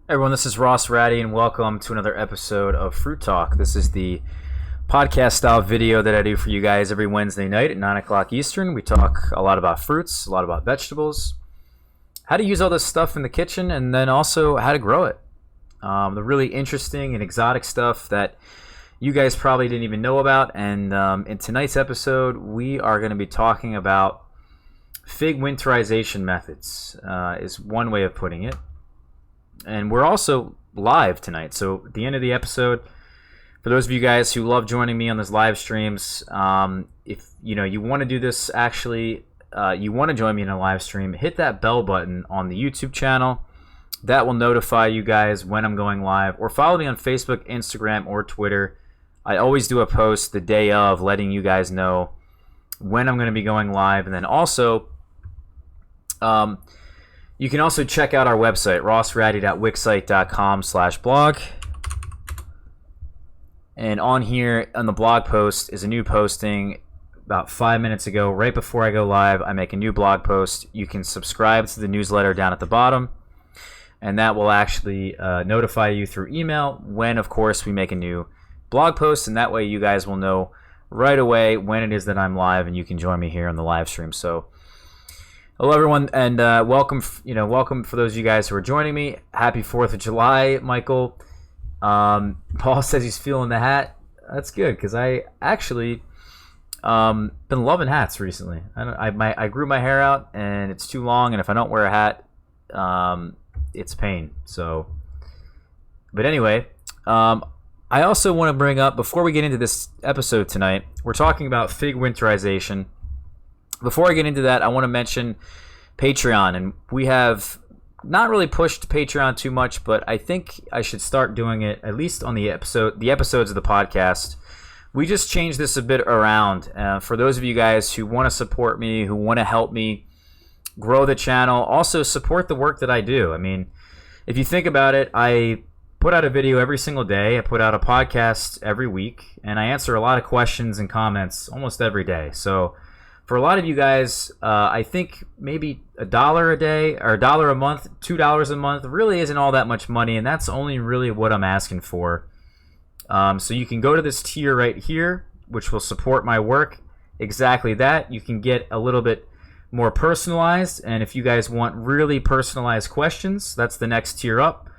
Everyone, this is Raddi, and welcome to another episode of Fruit Talk. This is the podcast style video that I do for you guys every Wednesday night at 9 o'clock Eastern. We talk a lot about fruits, a lot about vegetables, how to use all this stuff in the kitchen, and then also how to grow it. The really interesting and exotic stuff that you guys probably didn't even know about. And in tonight's episode, we are going to be talking about fig winterization methods, is one way of putting it. And we're also live tonight, so at the end of the episode, for those of you guys who love joining me on those live streams, if you want to do this, actually, you want to join me in a live stream, hit that bell button on the YouTube channel. That will notify you guys when I'm going live, or follow me on Facebook, Instagram, or Twitter. I always do a post the day of letting you guys know when I'm going to be going live. And then also, you can also check out our website, rossraddi.wixsite.com/blog. And on here, on the blog post, is a new posting about 5 minutes ago. Right before I go live, I make a new blog post. You can subscribe to the newsletter down at the bottom, and that will actually notify you through email when, of course, we make a new blog post. And that way you guys will know right away when it is that I'm live, and you can join me here on the live stream. So hello, everyone, and welcome. Welcome for those of you guys who are joining me. Happy 4th of July, Michael. Paul says he's feeling the hat. That's good, because I actually been loving hats recently. I grew my hair out, and it's too long, and if I don't wear a hat, it's pain. So, but anyway, I also want to bring up, before we get into this episode tonight, we're talking about fig winterization. Before I get into that, I want to mention Patreon, and we have not really pushed Patreon too much, but I think I should start doing it, at least on the episodes of the podcast. We just changed this a bit around. For those of you guys who want to support me, who want to help me grow the channel, also support the work that I do. I mean, if you think about it, I put out a video every single day. I put out a podcast every week, and I answer a lot of questions and comments almost every day. So for a lot of you guys, I think maybe $1 a day or $1 a month, $2 a month really isn't all that much money, and that's only really what I'm asking for. So you can go to this tier right here, which will support my work. Exactly that. You can get a little bit more personalized, and if you guys want really personalized questions, that's the next tier up.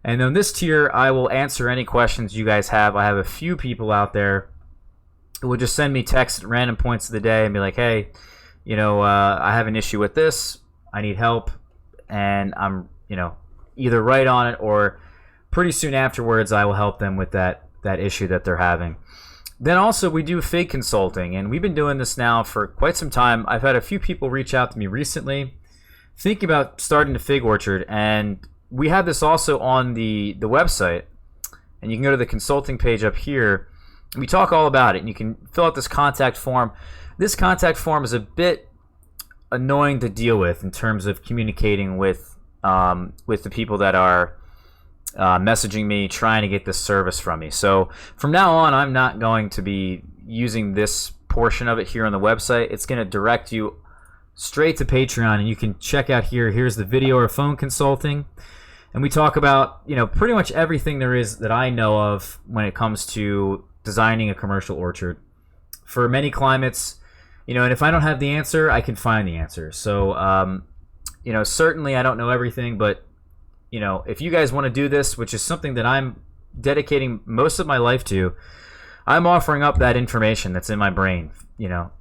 And then this tier, I will answer any questions you guys have. I have a few people out there who will just send me texts at random points of the day and be like, hey, I have an issue with this, I need help, and I'm, either right on it, or pretty soon afterwards I will help them with that issue that they're having. Then also we do fig consulting, and we've been doing this now for quite some time. I've had a few people reach out to me recently thinking about starting a fig orchard, and we have this also on the website, and you can go to the consulting page up here. We talk all about it, and you can fill out this contact form. This contact form is a bit annoying to deal with in terms of communicating with the people that are messaging me, trying to get this service from me. So from now on, I'm not going to be using this portion of it here on the website. It's going to direct you straight to Patreon, and you can check out here. Here's the video or phone consulting. And we talk about, pretty much everything there is that I know of when it comes to designing a commercial orchard for many climates, and if I don't have the answer, I can find the answer. So, certainly I don't know everything, but, if you guys want to do this, which is something that I'm dedicating most of my life to, I'm offering up that information that's in my brain, and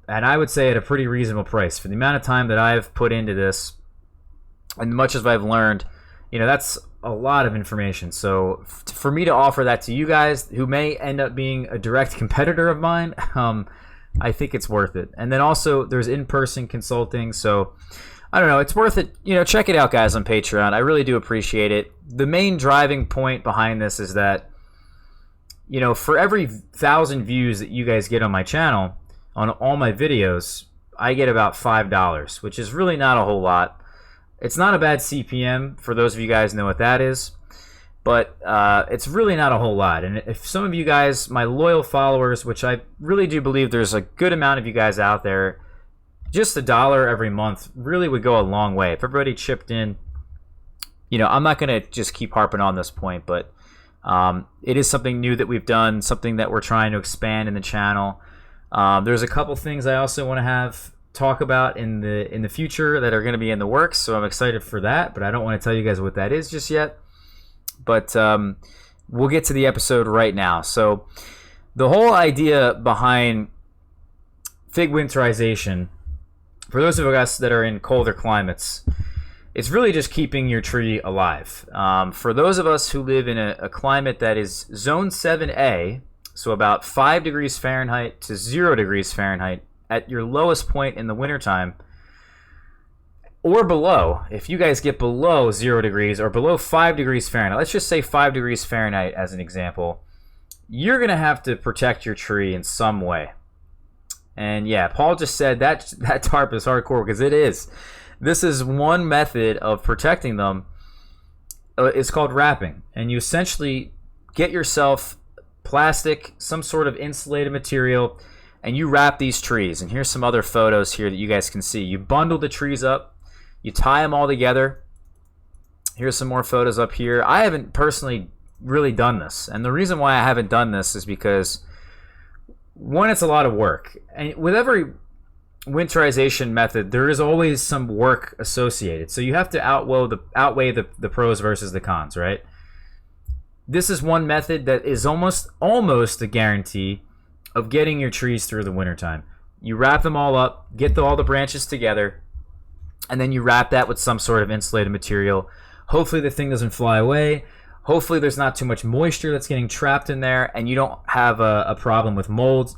I would say at a pretty reasonable price for the amount of time that I've put into this and much as I've learned. That's a lot of information. So for me to offer that to you guys who may end up being a direct competitor of mine, I think it's worth it. And then also there's in-person consulting. So I don't know, it's worth it. Check it out, guys, on Patreon. I really do appreciate it. The main driving point behind this is that, for every 1,000 views that you guys get on my channel, on all my videos, I get about $5, which is really not a whole lot. It's not a bad CPM, for those of you guys know what that is, but it's really not a whole lot. And if some of you guys, my loyal followers, which I really do believe there's a good amount of you guys out there, just $1 every month really would go a long way. If everybody chipped in I'm not going to just keep harping on this point, but it is something new that we've done, something that we're trying to expand in the channel. There's a couple things I also want to talk about in the future that are going to be in the works, so I'm excited for that, but I don't want to tell you guys what that is just yet. But we'll get to the episode right now. So the whole idea behind fig winterization, for those of us that are in colder climates, it's really just keeping your tree alive. For those of us who live in a climate that is zone 7A, so about 5 degrees Fahrenheit to 0 degrees Fahrenheit at your lowest point in the wintertime, or below, if you guys get below 0 degrees or below 5 degrees Fahrenheit, let's just say 5 degrees Fahrenheit as an example, you're going to have to protect your tree in some way. And yeah, Paul just said that tarp is hardcore, because it is. This is one method of protecting them. It's called wrapping. And you essentially get yourself plastic, some sort of insulated material, and you wrap these trees. And here's some other photos here that you guys can see. You bundle the trees up, you tie them all together. Here's some more photos up here. I haven't personally really done this, and the reason why I haven't done this is because, one, it's a lot of work, and with every winterization method there is always some work associated, so you have to outweigh the pros versus the cons, right? This is one method that is almost a guarantee of getting your trees through the wintertime. You wrap them all up, get all the branches together, and then you wrap that with some sort of insulated material. Hopefully the thing doesn't fly away. Hopefully there's not too much moisture that's getting trapped in there, and you don't have a problem with mold.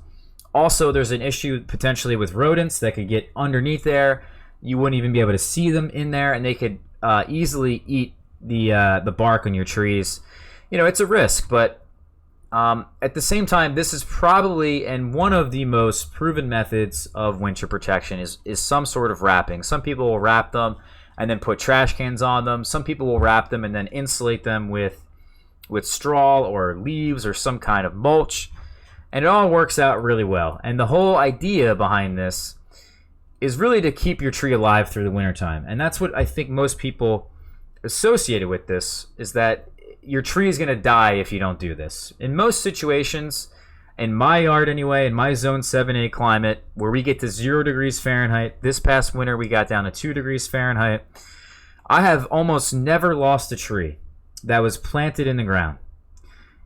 Also, there's an issue potentially with rodents that could get underneath there. You wouldn't even be able to see them in there, and they could easily eat the bark on your trees. It's a risk, but at the same time, this is probably, and one of the most proven methods of winter protection is some sort of wrapping. Some people will wrap them and then put trash cans on them. Some people will wrap them and then insulate them with straw or leaves or some kind of mulch. And it all works out really well. And the whole idea behind this is really to keep your tree alive through the wintertime. And that's what I think most people associated with this, is that your tree is going to die if you don't do this. In most situations, in my yard anyway, in my zone 7A climate, where we get to 0 degrees Fahrenheit, this past winter we got down to 2 degrees Fahrenheit, I have almost never lost a tree that was planted in the ground.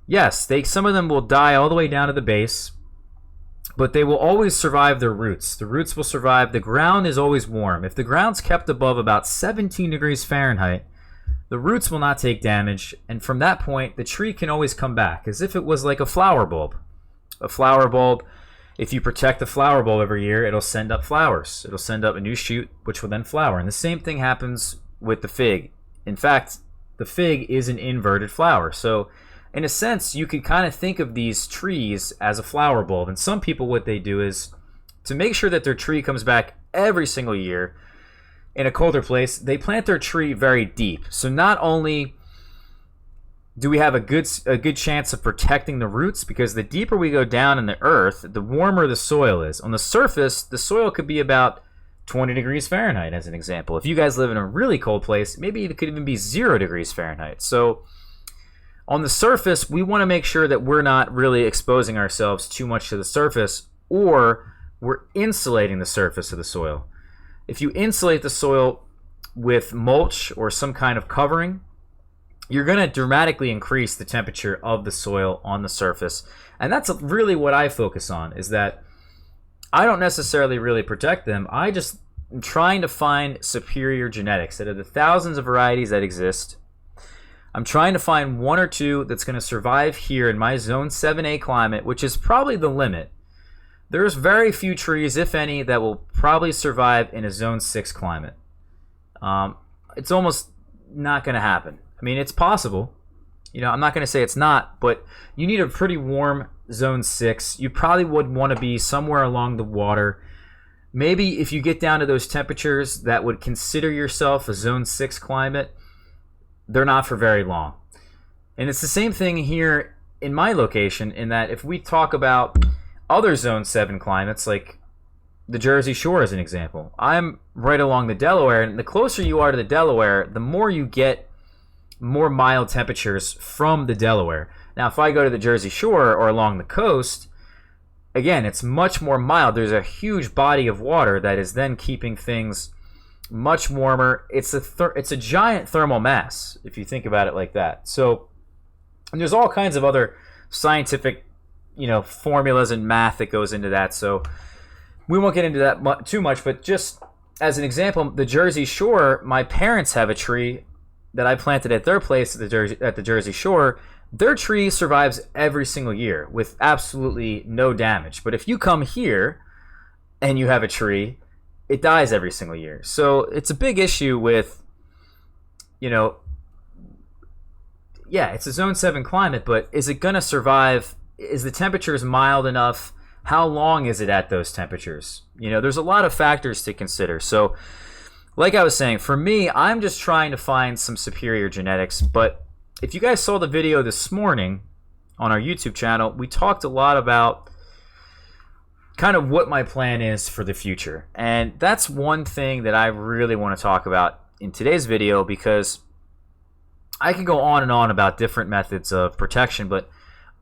Yes, some of them will die all the way down to the base, but they will always survive their roots. The roots will survive. The ground is always warm. If the ground's kept above about 17 degrees Fahrenheit, the roots will not take damage, and from that point, the tree can always come back, as if it was like a flower bulb. A flower bulb, if you protect the flower bulb every year, it'll send up flowers. It'll send up a new shoot, which will then flower. And the same thing happens with the fig. In fact, the fig is an inverted flower. So in a sense, you could kind of think of these trees as a flower bulb. And some people, what they do is, to make sure that their tree comes back every single year in a colder place, they plant their tree very deep. So not only do we have a good chance of protecting the roots, because the deeper we go down in the earth, the warmer the soil is. On the surface, the soil could be about 20 degrees Fahrenheit, as an example. If you guys live in a really cold place, maybe it could even be 0 degrees Fahrenheit. So on the surface, we want to make sure that we're not really exposing ourselves too much to the surface, or we're insulating the surface of the soil. If you insulate the soil with mulch or some kind of covering, you're going to dramatically increase the temperature of the soil on the surface. And that's really what I focus on, is that I don't necessarily really protect them. I just am trying to find superior genetics. Out of the thousands of varieties that exist, I'm trying to find one or two that's going to survive here in my zone 7A climate, which is probably the limit. There's very few trees, if any, that will probably survive in a zone 6 climate. It's almost not going to happen. I mean, it's possible. I'm not going to say it's not, but you need a pretty warm zone 6. You probably would want to be somewhere along the water. Maybe if you get down to those temperatures that would consider yourself a zone 6 climate, they're not for very long. And it's the same thing here in my location, in that if we talk about other zone 7 climates, like the Jersey Shore as an example, I'm right along the Delaware, and the closer you are to the Delaware, the more you get more mild temperatures from the Delaware. Now, if I go to the Jersey Shore or along the coast, again, it's much more mild. There's a huge body of water that is then keeping things much warmer. It's a giant thermal mass, if you think about it like that. So, and there's all kinds of other scientific, formulas and math that goes into that. So we won't get into that too much, but just as an example, the Jersey Shore, my parents have a tree that I planted at their place at the Jersey Shore. Their tree survives every single year with absolutely no damage. But if you come here and you have a tree, it dies every single year. So it's a big issue with, it's a zone 7 climate, but is it going to survive? Is the temperatures mild enough? How long is it at those temperatures? There's a lot of factors to consider. So like I was saying, for me, I'm just trying to find some superior genetics. But if you guys saw the video this morning on our YouTube channel, we talked a lot about kind of what my plan is for the future. And that's one thing that I really want to talk about in today's video, because I can go on and on about different methods of protection, but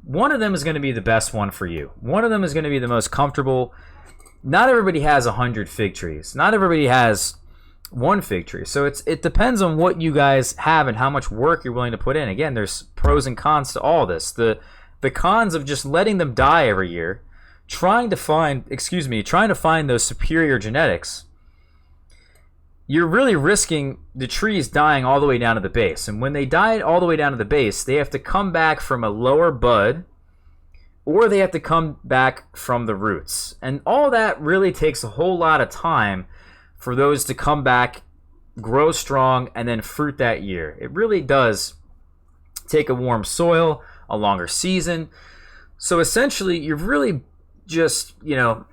one of them is going to be the best one for you. One of them is going to be the most comfortable. Not everybody has 100 fig trees. Not everybody has one fig tree. So it depends on what you guys have and how much work you're willing to put in. Again, there's pros and cons to all this. The cons of just letting them die every year, trying to find those superior genetics, you're really risking the trees dying all the way down to the base. And when they die all the way down to the base, they have to come back from a lower bud, or they have to come back from the roots. And all that really takes a whole lot of time for those to come back, grow strong, and then fruit that year. It really does take a warm soil, a longer season. So essentially, you're really just, you're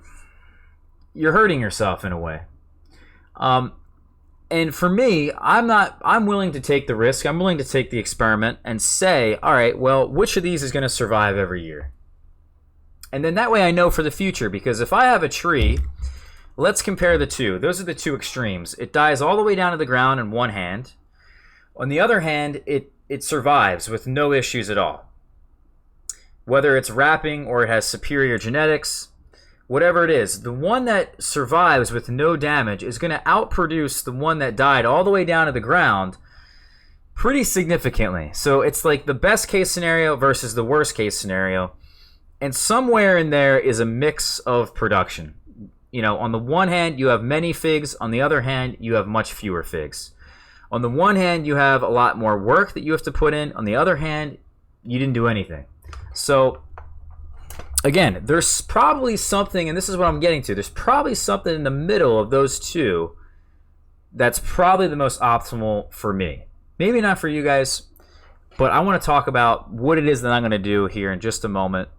hurting yourself in a way. And for me, I'm willing to take the risk. I'm willing to take the experiment and say, all right, well, which of these is going to survive every year? And then that way I know for the future, because if I have a tree, let's compare the two. Those are the two extremes. It dies all the way down to the ground in one hand. On the other hand, it survives with no issues at all. Whether it's wrapping or it has superior genetics, whatever it is, the one that survives with no damage is going to outproduce the one that died all the way down to the ground pretty significantly. So it's like the best case scenario versus the worst case scenario. And somewhere in there is a mix of production. On the one hand, you have many figs. On the other hand, you have much fewer figs. On the one hand, you have a lot more work that you have to put in. On the other hand, you didn't do anything. So again, there's probably something, and this is what I'm getting to, there's probably something in the middle of those two that's probably the most optimal for me. Maybe not for you guys, but I want to talk about what it is that I'm going to do here in just a moment.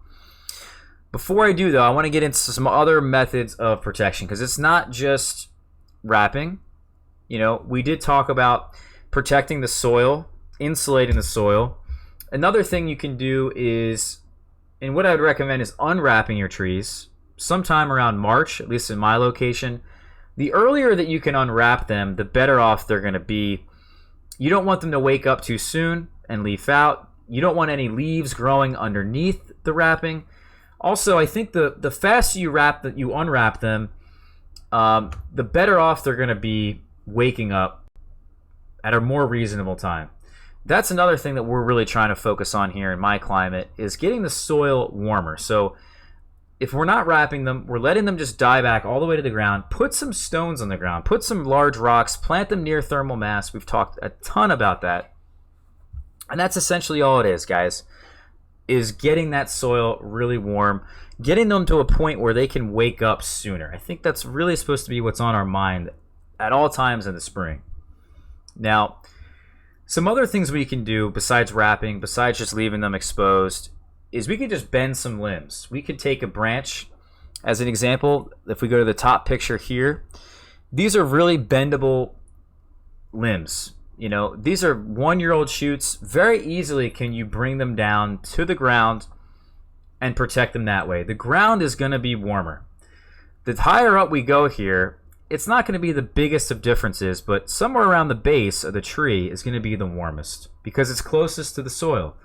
Before I do, though, I want to get into some other methods of protection, because it's not just wrapping. We did talk about protecting the soil, insulating the soil. Another thing you can do is, and what I would recommend, is unwrapping your trees sometime around March, at least in my location. The earlier that you can unwrap them, the better off they're going to be. You don't want them to wake up too soon and leaf out. You don't want any leaves growing underneath the wrapping. Also, I think the faster you unwrap them, the better off they're going to be waking up at a more reasonable time. That's another thing that we're really trying to focus on here in my climate, is getting the soil warmer. So if we're not wrapping them, we're letting them just die back all the way to the ground. Put some stones on the ground. Put some large rocks. Plant them near thermal mass. We've talked a ton about that. And that's essentially all it is, guys, is getting that soil really warm, getting them to a point where they can wake up sooner. I think that's really supposed to be what's on our mind at all times in the spring. Now, some other things we can do besides wrapping, besides just leaving them exposed, is we can just bend some limbs. We could take a branch as an example. If we go to the top picture here, these are really bendable limbs. These are 1-year-old shoots. Very easily can you bring them down to the ground and protect them that way. The ground is going to be warmer. The higher up we go here, it's not going to be the biggest of differences, but somewhere around the base of the tree is going to be the warmest because it's closest to the soil.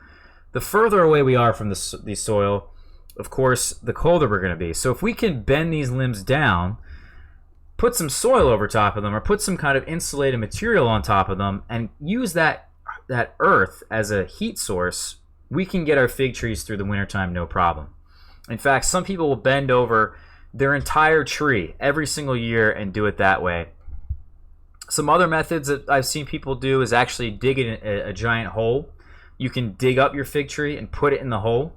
The further away we are from the soil, of course, the colder we're going to be. So if we can bend these limbs down, put some soil over top of them, or put some kind of insulated material on top of them, and use that earth as a heat source, we can get our fig trees through the wintertime no problem. In fact, some people will bend over their entire tree every single year and do it that way. Some other methods that I've seen people do is actually dig in a giant hole. You can dig up your fig tree and put it in the hole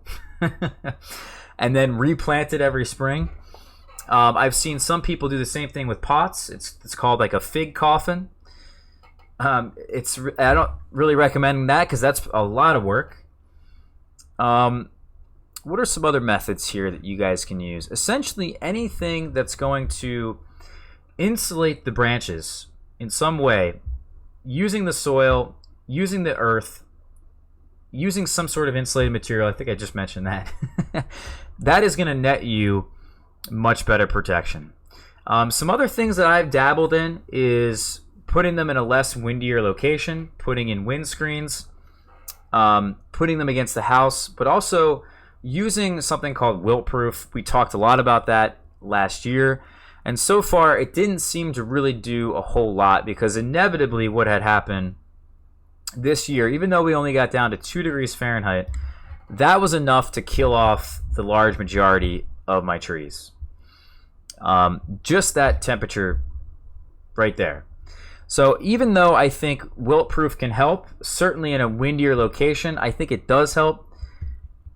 and then replant it every spring. I've seen some people do the same thing with pots. It's called like a fig coffin. I don't really recommend that because that's a lot of work. What are some other methods here that you guys can use? Essentially anything that's going to insulate the branches in some way, using the soil, using the earth, using some sort of insulated material. I think I just mentioned that. That is going to net you much better protection. Some other things that I've dabbled in is putting them in a less windier location, putting in windscreens, putting them against the house, but also using something called wilt-proof. We talked a lot about that last year, and so far it didn't seem to really do a whole lot because inevitably what had happened this year, even though we only got down to 2 degrees Fahrenheit, that was enough to kill off the large majority of my trees. Just that temperature right there. So even though I think wilt-proof can help, certainly in a windier location, I think it does help.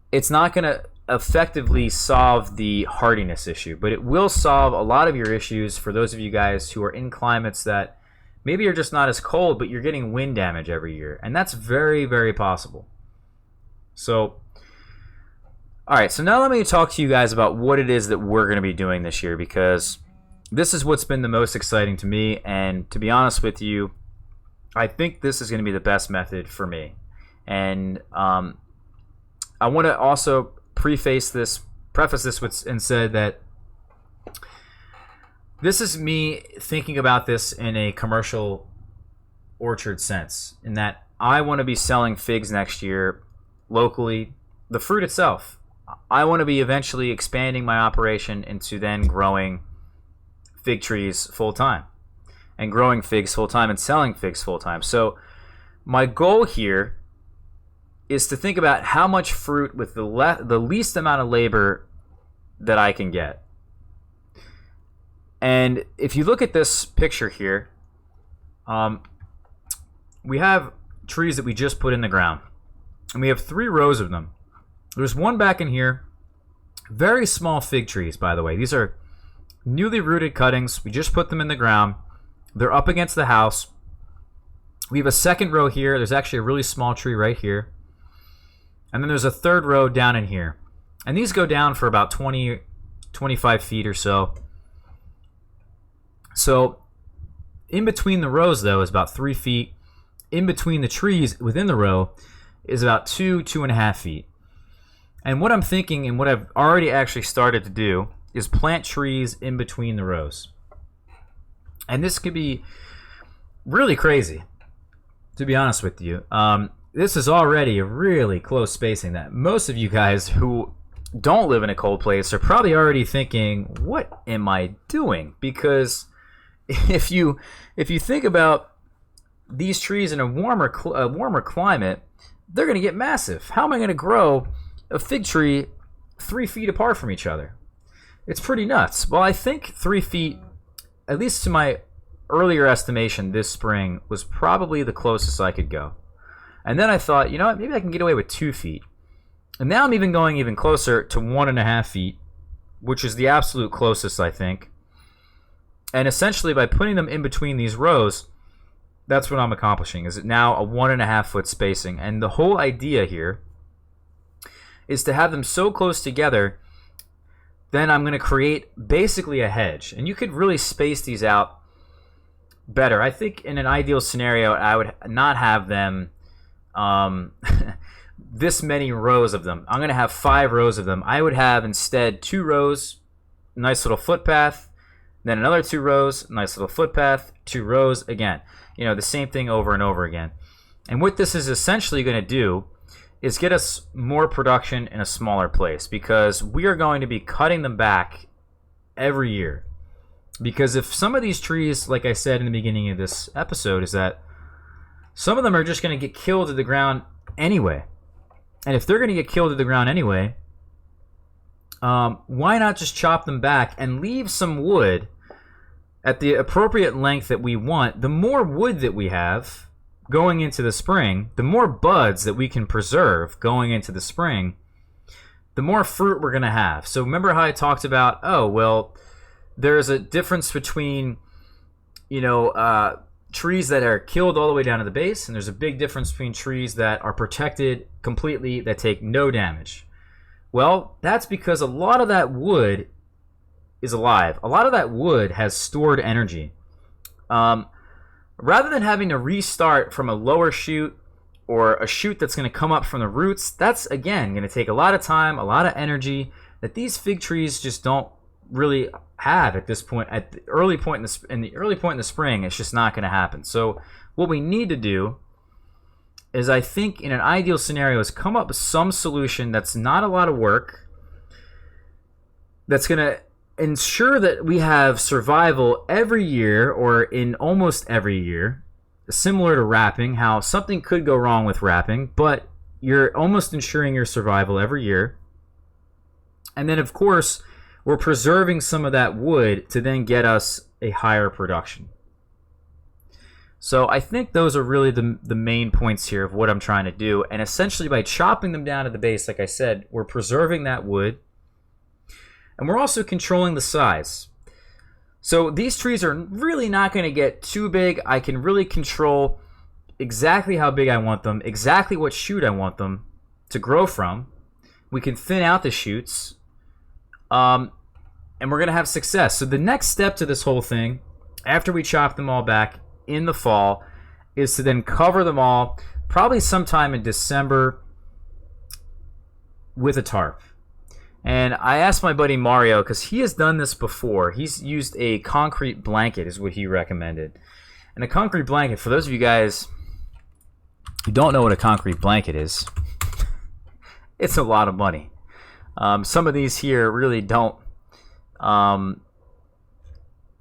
It's not going to effectively solve the hardiness issue, but it will solve a lot of your issues for those of you guys who are in climates that maybe you're just not as cold, but you're getting wind damage every year. And that's very, very possible. So, all right, so now let me talk to you guys about what it is that we're going to be doing this year, because this is what's been the most exciting to me. And to be honest with you, I think this is going to be the best method for me. And I want to also preface this with and said that this is me thinking about this in a commercial orchard sense, in that I want to be selling figs next year locally, the fruit itself. I want to be eventually expanding my operation into then growing fig trees full time and growing figs full time and selling figs full time. So my goal here is to think about how much fruit with the least amount of labor that I can get. And if you look at this picture here, we have trees that we just put in the ground. And we have 3 rows of them. There's one back in here. Very small fig trees, by the way. These are newly rooted cuttings. We just put them in the ground. They're up against the house. We have a second row here. There's actually a really small tree right here. And then there's a third row down in here. And these go down for about 20, 25 feet or so. So in between the rows, though, is about 3 feet. In between the trees within the row is about 2.5 feet. And what I'm thinking, and what I've already actually started to do, is plant trees in between the rows. And this could be really crazy, to be honest with you. This is already a really close spacing that most of you guys who don't live in a cold place are probably already thinking, what am I doing? Because if you think about these trees in a warmer climate, they're going to get massive. How am I going to grow a fig tree 3 feet apart from each other? It's pretty nuts. Well, I think 3 feet, at least to my earlier estimation this spring, was probably the closest I could go. And then I thought, you know what, maybe I can get away with 2 feet. And now I'm even going even closer to 1.5 feet, which is the absolute closest, I think. And essentially, by putting them in between these rows, that's what I'm accomplishing, is now a 1.5 foot spacing. And the whole idea here is to have them so close together, then I'm going to create basically a hedge. And you could really space these out better. I think in an ideal scenario, I would not have them this many rows of them. I'm going to have 5 rows of them. I would have instead 2 rows, nice little footpath, then another 2 rows, nice little footpath, 2 rows again. You know, the same thing over and over again. And what this is essentially going to do is get us more production in a smaller place, because we are going to be cutting them back every year. Because if some of these trees, like I said in the beginning of this episode, is that some of them are just going to get killed to the ground anyway. And if they're going to get killed to the ground anyway, why not just chop them back and leave some wood at the appropriate length that we want? The more wood that we have going into the spring, the more buds that we can preserve going into the spring, the more fruit we're going to have. So remember how I talked about, oh, well, there's a difference between, you know, trees that are killed all the way down to the base, and there's a big difference between trees that are protected completely, that take no damage. Well, that's because a lot of that wood is alive. A lot of that wood has stored energy. Rather than having to restart from a lower shoot or a shoot that's going to come up from the roots, that's, again, going to take a lot of time, a lot of energy that these fig trees just don't really have at this point. At the early point in the spring, it's just not going to happen. So what we need to do is, I think, in an ideal scenario, is come up with some solution that's not a lot of work, that's going to ensure that we have survival every year, or in almost every year, similar to wrapping, how something could go wrong with wrapping, but you're almost ensuring your survival every year. And then, of course, we're preserving some of that wood to then get us a higher production. So I think those are really the main points here of what I'm trying to do. And essentially, by chopping them down at the base, like I said, we're preserving that wood, and we're also controlling the size. So these trees are really not going to get too big. I can really control exactly how big I want them, exactly what shoot I want them to grow from. We can thin out the shoots, and we're going to have success. So the next step to this whole thing, after we chop them all back in the fall, is to then cover them all, probably sometime in December, with a tarp. And I asked my buddy Mario, because he has done this before. He's used a concrete blanket, is what he recommended. And a concrete blanket, for those of you guys who don't know what a concrete blanket is, it's a lot of money. Some of these here really don't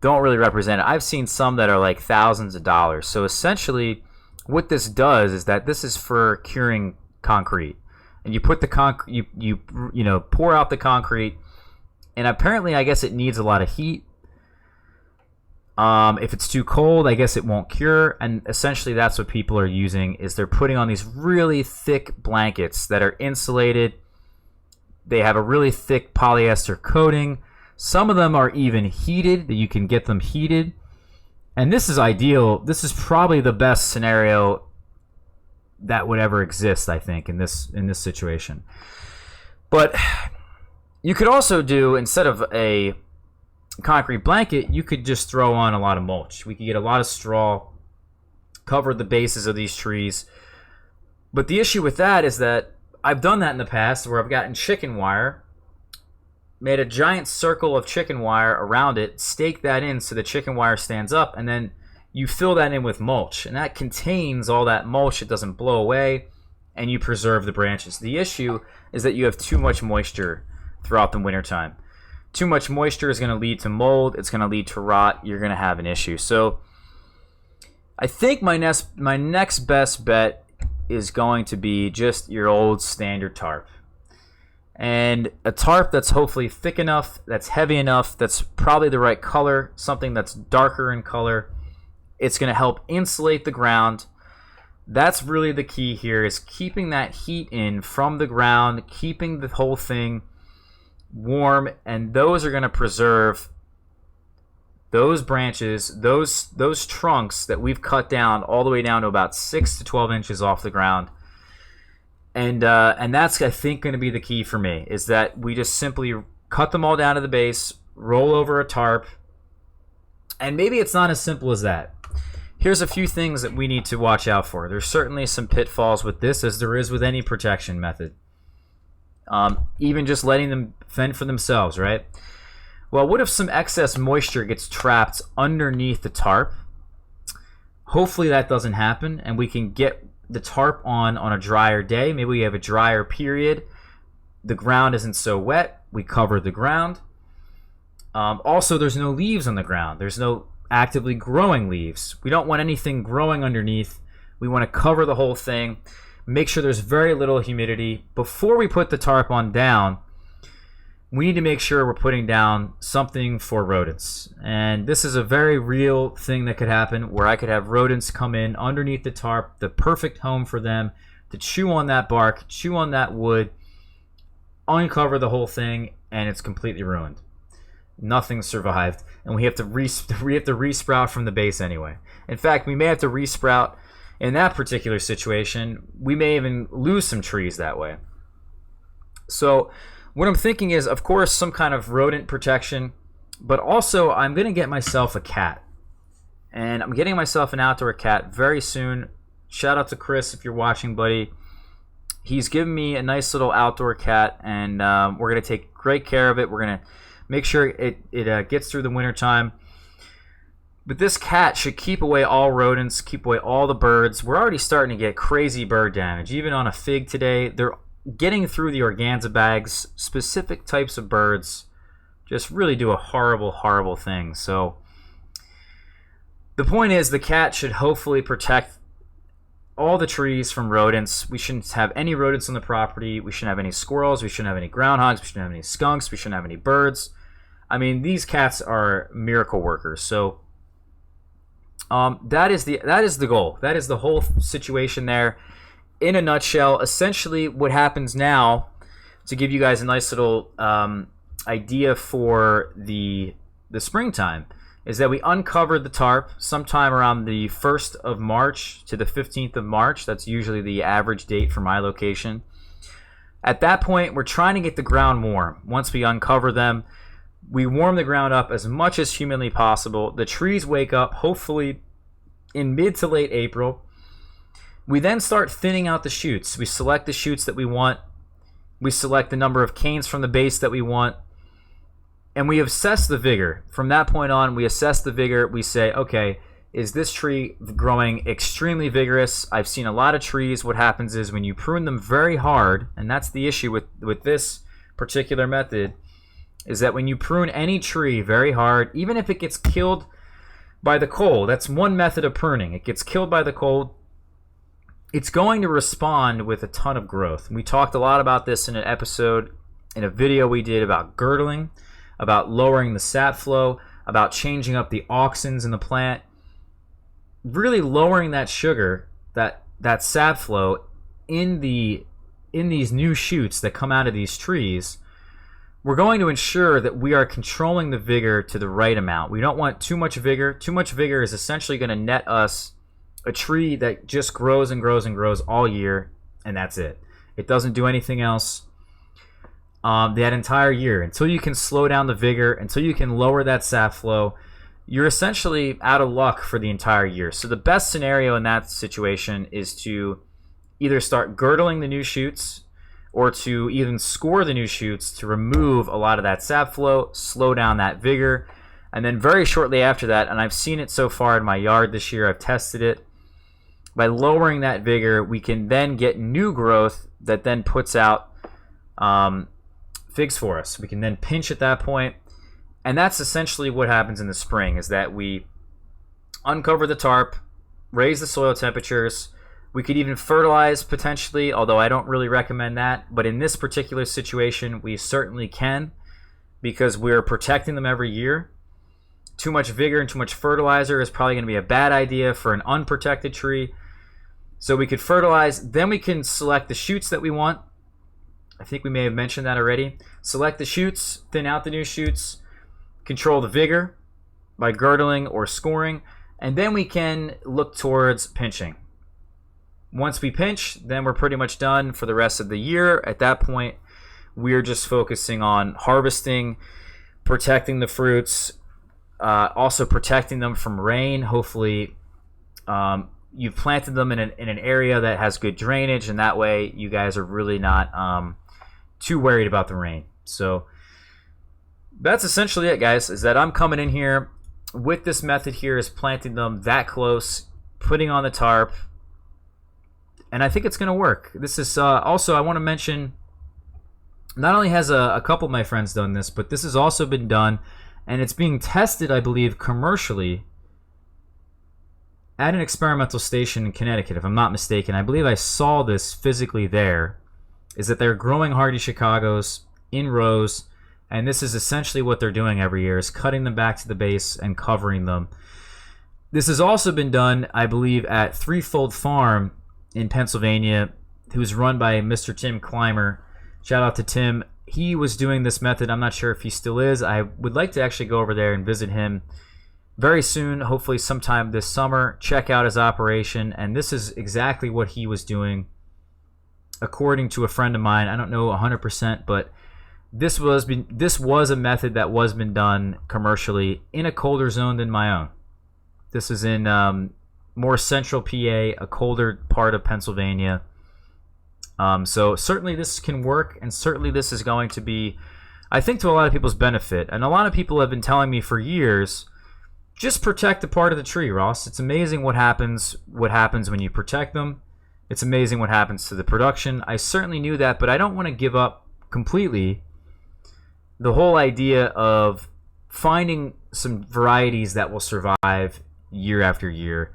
really represent it. I've seen some that are like thousands of dollars. So essentially, what this does is that this is for curing concrete. And you put the concrete, you know, pour out the concrete, and apparently, I guess it needs a lot of heat. If it's too cold, I guess it won't cure. And essentially, that's what people are using, is they're putting on these really thick blankets that are insulated. They have a really thick polyester coating. Some of them are even heated, that you can get them heated. And this is ideal. This is probably the best scenario that would ever exist, I think, in this situation. But you could also do, instead of a concrete blanket, you could just throw on a lot of mulch. We could get a lot of straw, cover the bases of these trees. But the issue with that is that I've done that in the past, where I've gotten chicken wire, made a giant circle of chicken wire around it, staked that in so the chicken wire stands up, and then you fill that in with mulch, and that contains all that mulch. It doesn't blow away, and you preserve the branches. The issue is that you have too much moisture throughout the wintertime. Too much moisture is going to lead to mold. It's going to lead to rot. You're going to have an issue. So I think my next best bet is going to be just your old standard tarp. And a tarp that's hopefully thick enough, that's heavy enough, that's probably the right color, something that's darker in color. It's going to help insulate the ground. That's really the key here, is keeping that heat in from the ground, keeping the whole thing warm, and those are going to preserve those branches, those trunks that we've cut down all the way down to about 6 to 12 inches off the ground. And that's, I think, going to be the key for me, is that we just simply cut them all down to the base, roll over a tarp, and maybe it's not as simple as that. Here's a few things that we need to watch out for. There's certainly some pitfalls with this, as there is with any protection method. Even just letting them fend for themselves, right? Well, what if some excess moisture gets trapped underneath the tarp? Hopefully that doesn't happen, and we can get the tarp on a drier day. Maybe we have a drier period. The ground isn't so wet. We cover the ground. Also, there's no leaves on the ground. There's no actively growing leaves. We don't want anything growing underneath. We want to cover the whole thing. Make sure there's very little humidity. Before we put the tarp on down, we need to make sure we're putting down something for rodents. And this is a very real thing that could happen, where I could have rodents come in underneath the tarp, the perfect home for them to chew on that bark, chew on that wood, uncover the whole thing, and it's completely ruined. Nothing survived, and we have to resprout from the base anyway. In fact, we may have to resprout in that particular situation. We may even lose some trees that way. So what I'm thinking is, of course, some kind of rodent protection, but also I'm going to get myself a cat. And I'm getting myself an outdoor cat very soon. Shout out to Chris if you're watching, buddy. He's given me a nice little outdoor cat, and we're going to take great care of it. We're going to make sure it gets through the winter time. But this cat should keep away all rodents, keep away all the birds. We're already starting to get crazy bird damage. Even on a fig today, they're getting through the organza bags. Specific types of birds just really do a horrible, horrible thing. So the point is, the cat should hopefully protect all the trees from rodents. We shouldn't have any rodents on the property. We shouldn't have any squirrels. We shouldn't have any groundhogs. We shouldn't have any skunks. We shouldn't have any birds. I mean, these cats are miracle workers. So that is the goal. That is the whole situation there. In a nutshell, essentially what happens now, to give you guys a nice little idea for the springtime, is that we uncovered the tarp sometime around the 1st of March to the 15th of March. That's usually the average date for my location. At that point, we're trying to get the ground warm. Once we uncover them, we warm the ground up as much as humanly possible. The trees wake up, hopefully in mid to late April. We then start thinning out the shoots. We select the shoots that we want. We select the number of canes from the base that we want. And we assess the vigor. From that point on, we assess the vigor. We say, okay, is this tree growing extremely vigorous? I've seen a lot of trees. What happens is when you prune them very hard, and that's the issue with this particular method, is that when you prune any tree very hard, even if it gets killed by the cold, that's one method of pruning. It gets killed by the cold, it's going to respond with a ton of growth. We talked a lot about this in an episode, in a video we did about girdling, about lowering the sap flow, about changing up the auxins in the plant, really lowering that sugar, that sap flow in these new shoots that come out of these trees. We're going to ensure that we are controlling the vigor to the right amount. We don't want too much vigor. Too much vigor is essentially going to net us a tree that just grows and grows and grows all year, and that's it. It doesn't do anything else that entire year. Until you can slow down the vigor, until you can lower that sap flow, you're essentially out of luck for the entire year. So the best scenario in that situation is to either start girdling the new shoots, or to even score the new shoots to remove a lot of that sap flow, slow down that vigor. And then very shortly after that, and I've seen it so far in my yard this year, I've tested it, by lowering that vigor, we can then get new growth that then puts out figs for us. We can then pinch at that point. And that's essentially what happens in the spring, is that we uncover the tarp, raise the soil temperatures. We could even fertilize potentially, although I don't really recommend that. But in this particular situation, we certainly can, because we're protecting them every year. Too much vigor and too much fertilizer is probably going to be a bad idea for an unprotected tree. So we could fertilize, then we can select the shoots that we want. I think we may have mentioned that already. Select the shoots, thin out the new shoots, control the vigor by girdling or scoring, and then we can look towards pinching. Once we pinch, then we're pretty much done for the rest of the year. At that point, we're just focusing on harvesting, protecting the fruits, also protecting them from rain. Hopefully, you've planted them in an area that has good drainage, and that way you guys are really not too worried about the rain. So that's essentially it, guys, is that I'm coming in here with this method here, is planting them that close, putting on the tarp, and I think it's going to work. This is also, I want to mention, not only has a couple of my friends done this, but this has also been done, and it's being tested, I believe, commercially at an experimental station in Connecticut, if I'm not mistaken. I believe I saw this physically there, is that they're growing hardy Chicagos in rows, and this is essentially what they're doing every year, is cutting them back to the base and covering them. This has also been done, I believe, at Threefold Farm in Pennsylvania, who's run by Mr. Tim Clymer. Shout out to Tim. He was doing this method. I'm not sure if he still is. I would like to actually go over there and visit him very soon, hopefully sometime this summer. Check out his operation, and this is exactly what he was doing, according to a friend of mine. I don't know 100%, but this was a method that was been done commercially in a colder zone than my own. This is in more central PA, a colder part of Pennsylvania. So certainly this can work, and certainly this is going to be, I think, to a lot of people's benefit. And a lot of people have been telling me for years, just protect a part of the tree, Ross. It's amazing what happens when you protect them. It's amazing what happens to the production. I certainly knew that, but I don't want to give up completely the whole idea of finding some varieties that will survive year after year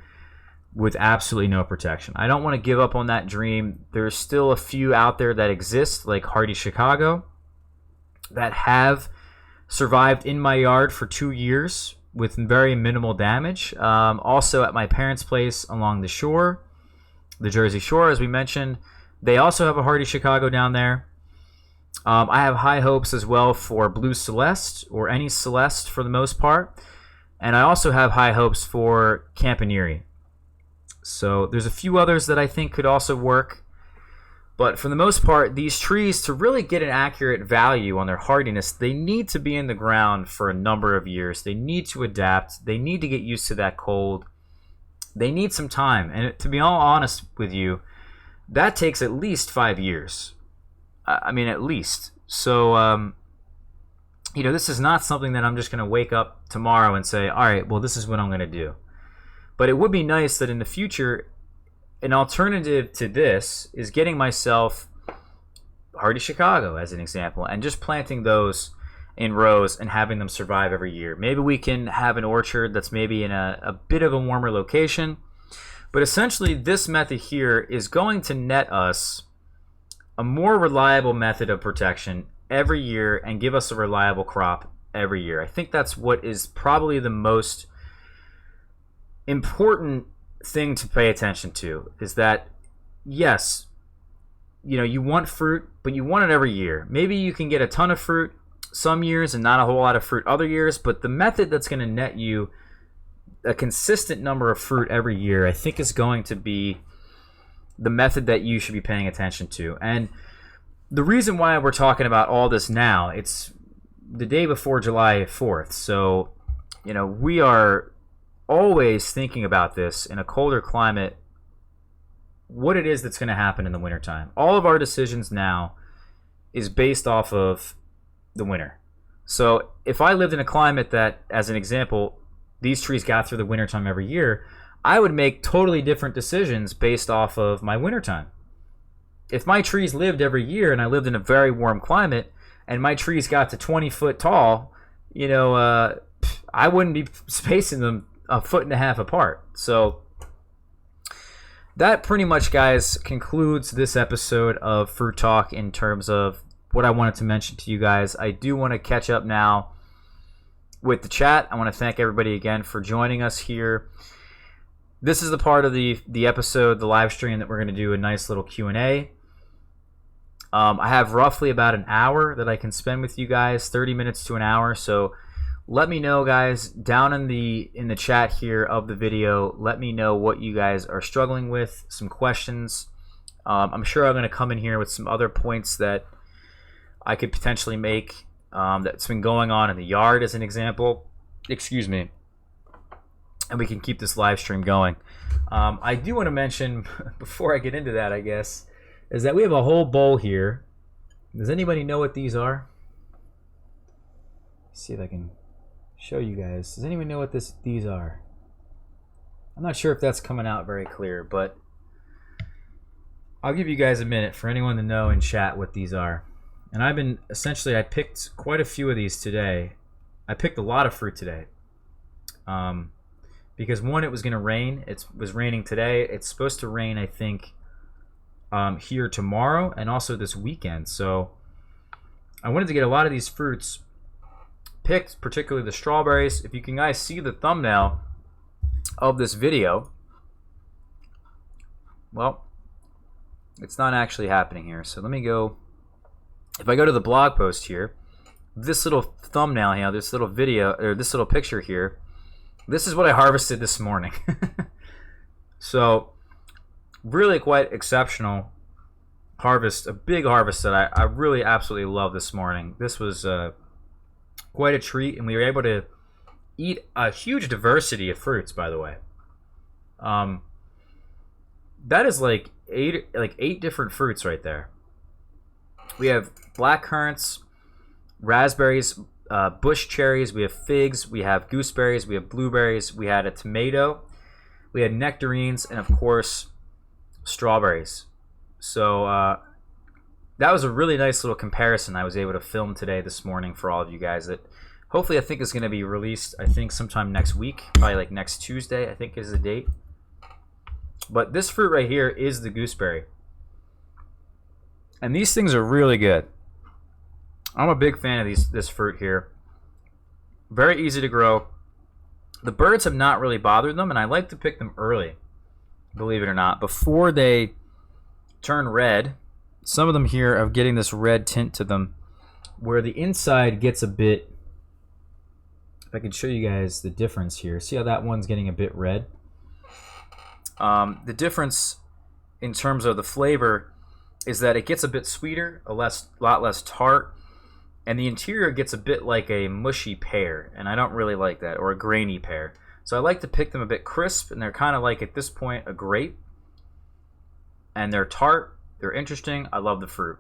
with absolutely no protection. I don't want to give up on that dream. There's still a few out there that exist, like Hardy Chicago, that have survived in my yard for 2 years with very minimal damage. Also at my parents' place along the shore, the Jersey Shore, as we mentioned, they also have a Hardy Chicago down there. I have high hopes as well for Blue Celeste, or any Celeste for the most part. And I also have high hopes for Campaneri. So there's a few others that I think could also work. But for the most part, these trees, to really get an accurate value on their hardiness, they need to be in the ground for a number of years. They need to adapt. They need to get used to that cold. They need some time. And to be all honest with you, that takes at least 5 years. I mean, at least. So, this is not something that I'm just going to wake up tomorrow and say, all right, well, this is what I'm going to do. But it would be nice that in the future, an alternative to this is getting myself Hardy Chicago, as an example, and just planting those in rows and having them survive every year. Maybe we can have an orchard that's maybe in a bit of a warmer location. But essentially, this method here is going to net us a more reliable method of protection every year and give us a reliable crop every year. I think that's what is probably the most important thing to pay attention to, is that, yes, you want fruit, but you want it every year. Maybe you can get a ton of fruit some years and not a whole lot of fruit other years, but the method that's going to net you a consistent number of fruit every year, I think, is going to be the method that you should be paying attention to. And the reason why we're talking about all this now, it's the day before July 4th. So, we are always thinking about this in a colder climate, what it is that's going to happen in the wintertime. All of our decisions now is based off of the winter. So if I lived in a climate that, as an example, these trees got through the wintertime every year, I would make totally different decisions based off of my wintertime. If my trees lived every year and I lived in a very warm climate and my trees got to 20 foot tall, I wouldn't be spacing them 1.5 feet apart. So that pretty much, guys, concludes this episode of Fruit Talk in terms of what I wanted to mention to you guys. I do want to catch up now with the chat. I want to thank everybody again for joining us here. This is the part of the episode, the live stream, that we're going to do a nice little Q&A. I have roughly about an hour that I can spend with you guys, 30 minutes to an hour. So let me know, guys, down in the chat here of the video. Let me know what you guys are struggling with, some questions. I'm sure I'm going to come in here with some other points that I could potentially make that's been going on in the yard, as an example. Excuse me. And we can keep this live stream going. I do want to mention, before I get into that, I guess, is that we have a whole bowl here. Does anybody know what these are? See if I can show you guys. Does anyone know what these are? I'm not sure if that's coming out very clear, but I'll give you guys a minute for anyone to know in chat what these are. And I picked quite a few of these today. I picked a lot of fruit today. Because one, it was going to rain. It was raining today. It's supposed to rain, I think, here tomorrow and also this weekend. So I wanted to get a lot of these fruits picked, particularly the strawberries. If you can guys see the thumbnail of this video, well, it's not actually happening here. So let me go. If I go to the blog post here, this little thumbnail here, this little video, or this little picture here, this is what I harvested this morning. So really quite exceptional harvest, a big harvest that I really absolutely love this morning. This was quite a treat, and we were able to eat a huge diversity of fruits, by the way. That is like eight different fruits right there. We have black currants, raspberries, bush cherries, we have figs, we have gooseberries, we have blueberries, we had a tomato, we had nectarines, and of course strawberries. So that was a really nice little comparison I was able to film today, this morning, for all of you guys. That hopefully I think is going to be released, I think sometime next week, probably like next Tuesday, I think is the date. But this fruit right here is the gooseberry. And these things are really good. I'm a big fan of this fruit here. Very easy to grow. The birds have not really bothered them, and I like to pick them early, believe it or not, before they turn red. Some of them here are getting this red tint to them, where the inside gets a bit, if I could show you guys the difference here. See how that one's getting a bit red? The difference in terms of the flavor is that it gets a bit sweeter, a lot less tart, and the interior gets a bit like a mushy pear, and I don't really like that, or a grainy pear. So I like to pick them a bit crisp, and they're kind of like, at this point, a grape. And they're tart, they're interesting, I love the fruit.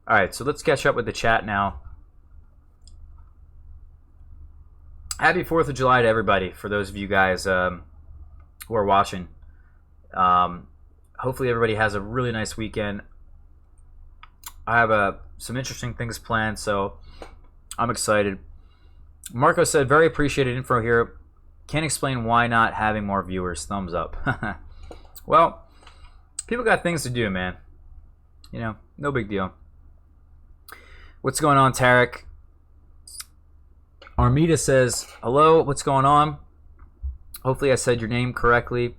Alright, so let's catch up with the chat now. Happy 4th of July to everybody, for those of you guys who are watching. Hopefully everybody has a really nice weekend. I have some interesting things planned, so I'm excited. Marco said, very appreciated info here. Can't explain why not having more viewers. Thumbs up. Well, people got things to do, man. You know, no big deal. What's going on, Tarek? Armida says, hello, what's going on? Hopefully I said your name correctly.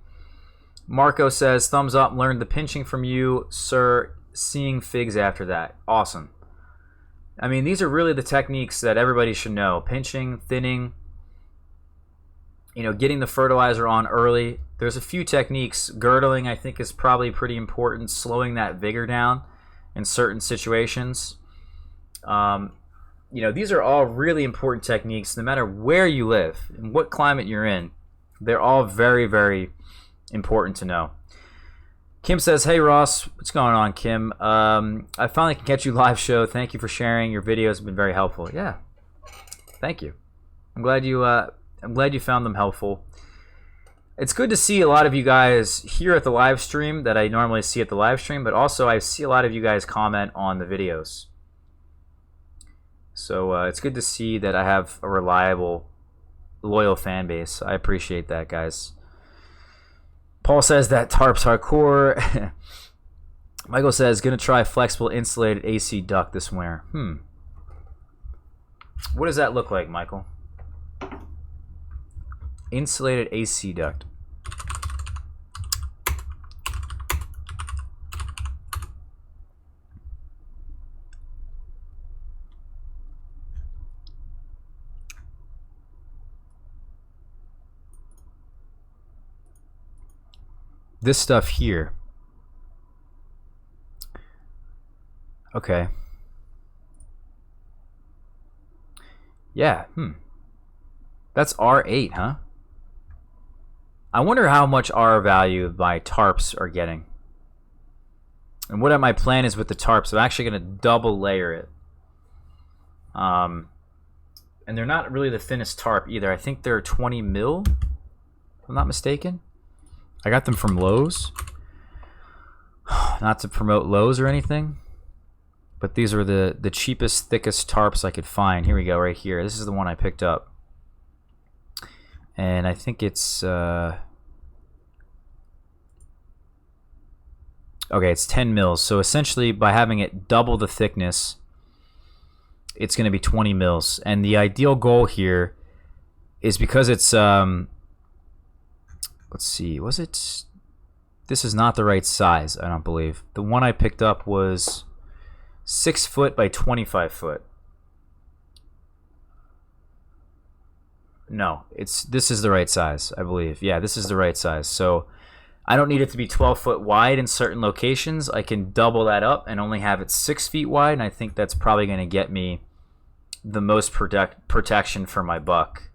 Marco says, thumbs up, learned the pinching from you, sir. Seeing figs after that. Awesome. I mean, these are really the techniques that everybody should know. Pinching, thinning, you know, getting the fertilizer on early. There's a few techniques. Girdling, I think, is probably pretty important. Slowing that vigor down in certain situations. You know, these are all really important techniques no matter where you live and what climate you're in. They're all very, very important to know. Kim says, hey Ross, what's going on, Kim? I finally can catch you live show. Thank you for sharing. Your videos have been very helpful. Yeah, thank you. I'm glad you found them helpful. It's good to see a lot of you guys here at the live stream that I normally see at the live stream, but also I see a lot of you guys comment on the videos. So it's good to see that I have a reliable, loyal fan base. I appreciate that, guys. Paul says that tarp's hardcore. Michael says, gonna try flexible insulated AC duct this winter. What does that look like, Michael? Insulated AC duct. This stuff here. Okay. Yeah, That's R8, huh? I wonder how much R value my tarps are getting. And what my plan is with the tarps, I'm actually going to double layer it. And they're not really the thinnest tarp either. I think they're 20 mil, if I'm not mistaken. I got them from Lowe's. Not to promote Lowe's or anything, but these are the cheapest, thickest tarps I could find. Here we go, right here. This is the one I picked up. And I think it's... okay, it's 10 mils. So essentially, by having it double the thickness, it's going to be 20 mils. And the ideal goal here is because it's... let's see, was it... This is not the right size, I don't believe. The one I picked up was 6 foot by 25 foot. No, this is the right size, I believe. Yeah, this is the right size. So I don't need it to be 12 foot wide in certain locations. I can double that up and only have it 6 feet wide, and I think that's probably going to get me the most protection for my buck.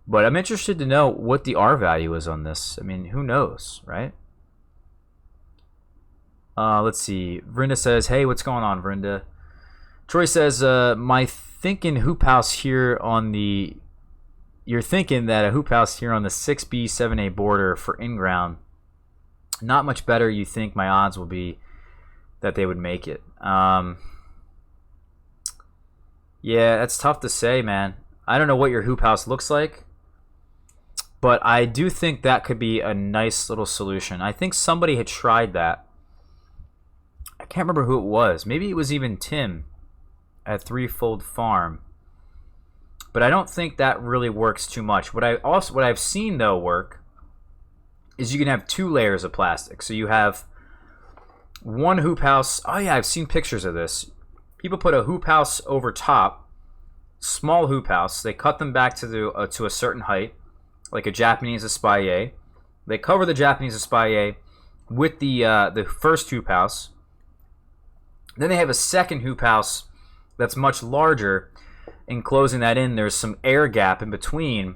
But I'm interested to know what the R value is on this. I mean, who knows, right? Let's see. Vrinda says, hey, what's going on, Vrinda? Troy says, my thinking hoop house here on the... You're thinking that a hoop house here on the 6B, 7A border for in-ground, not much better you think my odds will be that they would make it. Yeah, that's tough to say, man. I don't know what your hoop house looks like, but I do think that could be a nice little solution. I think somebody had tried that. I can't remember who it was. Maybe it was even Tim at Threefold Farm. But I don't think that really works too much. What I've seen though work is you can have 2 layers of plastic. So you have one hoop house. Oh yeah, I've seen pictures of this. People put a hoop house over top, small hoop house. They cut them back to a certain height, like a Japanese espalier. They cover the Japanese espalier with the first hoop house. Then they have a second hoop house that's much larger. Enclosing that in, there's some air gap in between,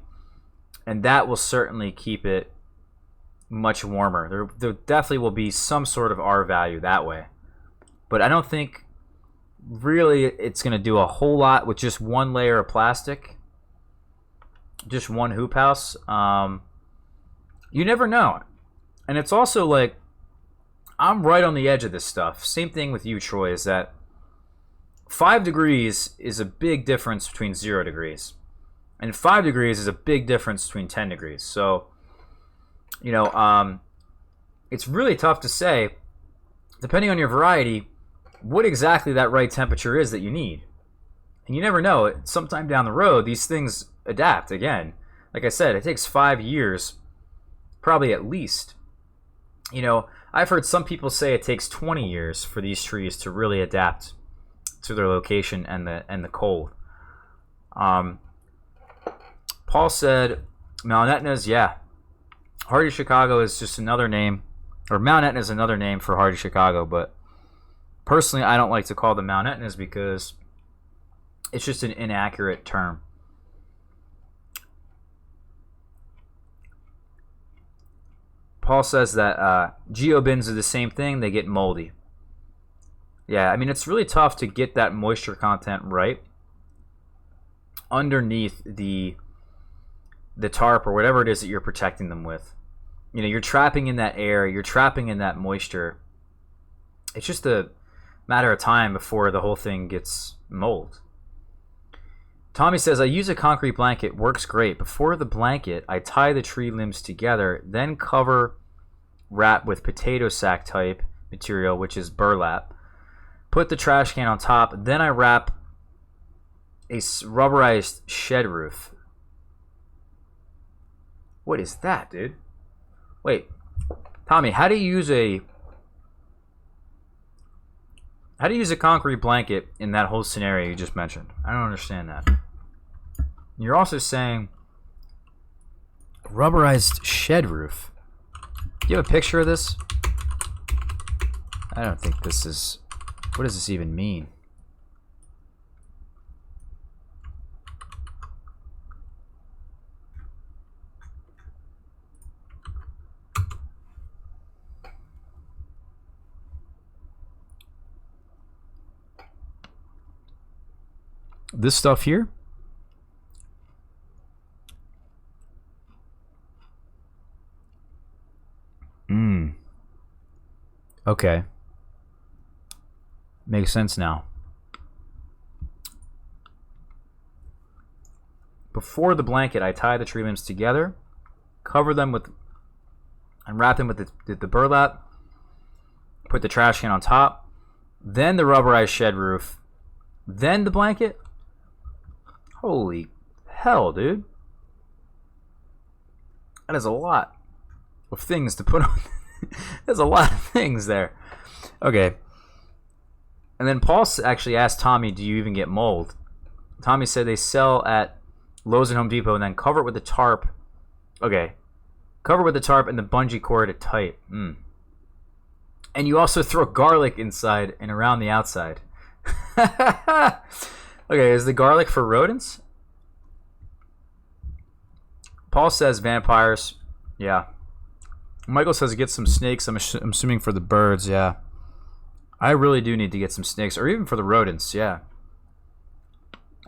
and that will certainly keep it much warmer. There definitely will be some sort of R value that way. But I don't think really it's going to do a whole lot with just one layer of plastic. Just one hoop house. You never know. And it's also like, I'm right on the edge of this stuff. Same thing with you, Troy, is that 5 degrees is a big difference between 0 degrees. And 5 degrees is a big difference between 10 degrees. So, you know, it's really tough to say, depending on your variety, what exactly that right temperature is that you need. And you never know. Sometime down the road, these things adapt again. Like I said, it takes 5 years, probably at least. You know, I've heard some people say it takes 20 years for these trees to really adapt to their location and the cold. Paul said, Mount Etna's, yeah. Hardy Chicago is just another name, or Mount Etna is another name for Hardy Chicago, but personally I don't like to call them Mount Etna's because it's just an inaccurate term. Paul says that geobins are the same thing, they get moldy. Yeah, I mean, it's really tough to get that moisture content right underneath the tarp or whatever it is that you're protecting them with. You know, you're trapping in that air, you're trapping in that moisture. It's just a matter of time before the whole thing gets mold. Tommy says, I use a concrete blanket, works great. Before the blanket, I tie the tree limbs together, then wrap with potato sack type material, which is burlap. Put the trash can on top, then I wrap a rubberized shed roof. What is that, dude? Wait, Tommy, how do you use a concrete blanket in that whole scenario you just mentioned? I don't understand that. You're also saying rubberized shed roof. Do you have a picture of this? I don't think this is... What does this even mean? This stuff here. Okay. Makes sense now. Before the blanket, I tie the tree limbs together, cover them with, and wrap them with the burlap, put the trash can on top, then the rubberized shed roof, then the blanket. Holy hell, dude. That is a lot of things to put on. There's a lot of things there. Okay. And then Paul actually asked Tommy, do you even get mold? Tommy said they sell at Lowe's and Home Depot and then cover it with a tarp. Okay. Cover with the tarp and the bungee cord it tight. And you also throw garlic inside and around the outside. Okay, is the garlic for rodents? Paul says vampires. Yeah. Michael says get some snakes. I'm assuming for the birds. Yeah. I really do need to get some snakes, or even for the rodents. Yeah.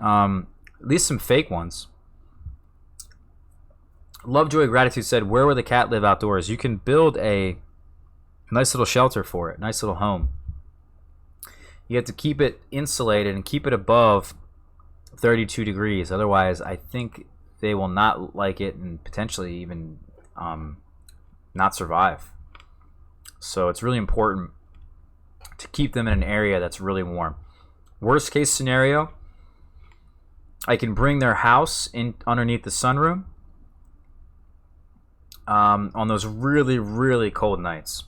At least some fake ones. Lovejoy Gratitude said, where will the cat live outdoors? You can build a nice little shelter for it. Nice little home. You have to keep it insulated and keep it above 32 degrees. Otherwise, I think they will not like it and potentially even not survive. So it's really important to keep them in an area that's really warm. Worst case scenario, I can bring their house in underneath the sunroom on those really, really cold nights.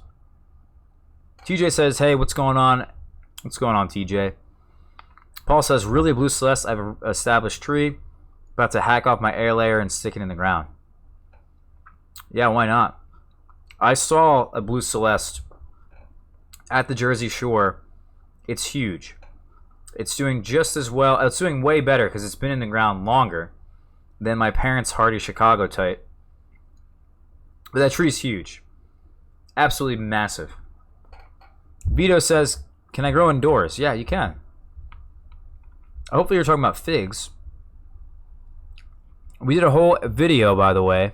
TJ says, hey, what's going on? What's going on, TJ? Paul says, really, Blue Celeste, I have an established tree. About to hack off my air layer and stick it in the ground. Yeah, why not? I saw a Blue Celeste at the Jersey Shore. It's huge. It's doing just as well. It's doing way better because it's been in the ground longer than my parents' hardy Chicago type. But that tree's huge. Absolutely massive. Vito says, can I grow indoors? Yeah, you can. Hopefully you're talking about figs. We did a whole video, by the way,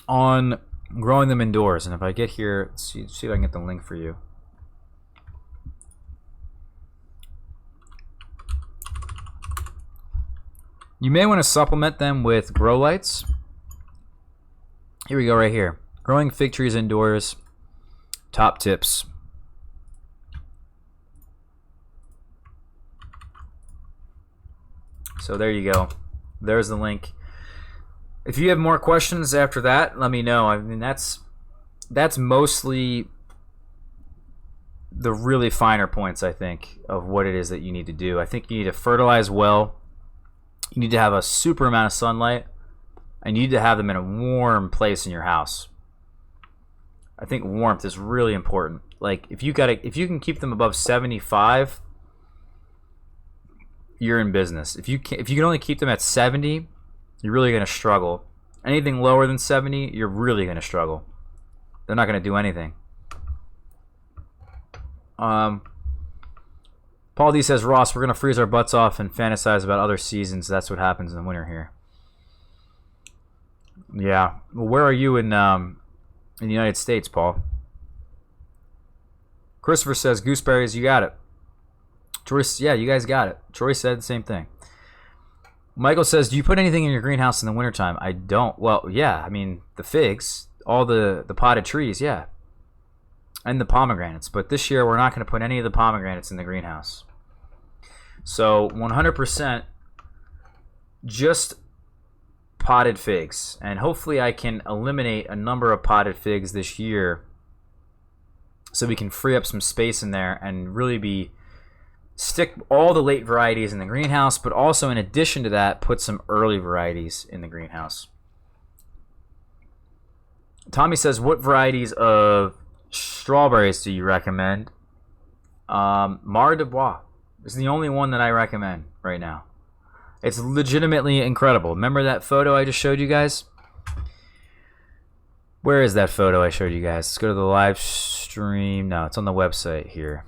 on growing them indoors. And if I get here, let's see if I can get the link for you. You may want to supplement them with grow lights. Here we go, right here. Growing fig trees indoors. Top tips. So there you go. There's the link. If you have more questions after that, let me know. I mean, that's mostly the really finer points, I think, of what it is that you need to do. I think you need to fertilize well. You need to have a super amount of sunlight, and you need to have them in a warm place in your house. I think warmth is really important. Like if you can keep them above 75, you're in business. If you can only keep them at 70, you're really going to struggle. Anything lower than 70, you're really going to struggle. They're not going to do anything. Paul D says, Ross, we're going to freeze our butts off and fantasize about other seasons. That's what happens in the winter here. Yeah. Well, where are you in the United States, Paul? Christopher says, gooseberries, you got it. Troy, yeah, you guys got it. Troy said the same thing. Michael says, do you put anything in your greenhouse in the wintertime? I don't. Well, yeah, I mean, the figs, all the potted trees, yeah. And the pomegranates. But this year, we're not going to put any of the pomegranates in the greenhouse. So, 100% just potted figs. And hopefully I can eliminate a number of potted figs this year so we can free up some space in there and really stick all the late varieties in the greenhouse, but also in addition to that, put some early varieties in the greenhouse. Tommy says, what varieties of strawberries do you recommend? Mar de Bois is the only one that I recommend right now. It's legitimately incredible. Remember that photo I just showed you guys? Where is that photo I showed you guys? Let's go to the live stream. No, it's on the website here.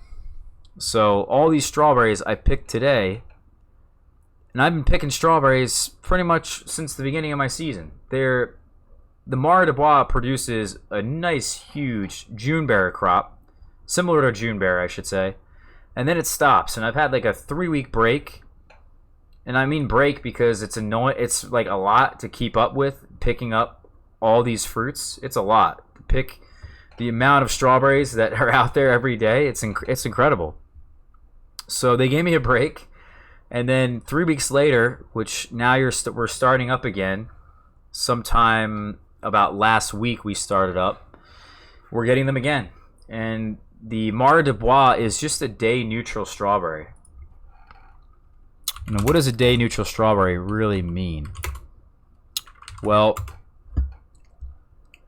So all these strawberries I picked today, and I've been picking strawberries pretty much since the beginning of my season. The Mara de Bois produces a nice, huge Juneberry crop, similar to Juneberry, I should say, and then it stops. And I've had like a 3-week break, and I mean break because it's annoying. It's like a lot to keep up with picking up all these fruits. It's a lot to pick. The amount of strawberries that are out there every day, it's incredible. So they gave me a break, and then 3 weeks later, which now we're starting up again. Sometime about last week we started up. We're getting them again, and the Mara de Bois is just a day neutral strawberry. Now, what does a day neutral strawberry really mean? Well,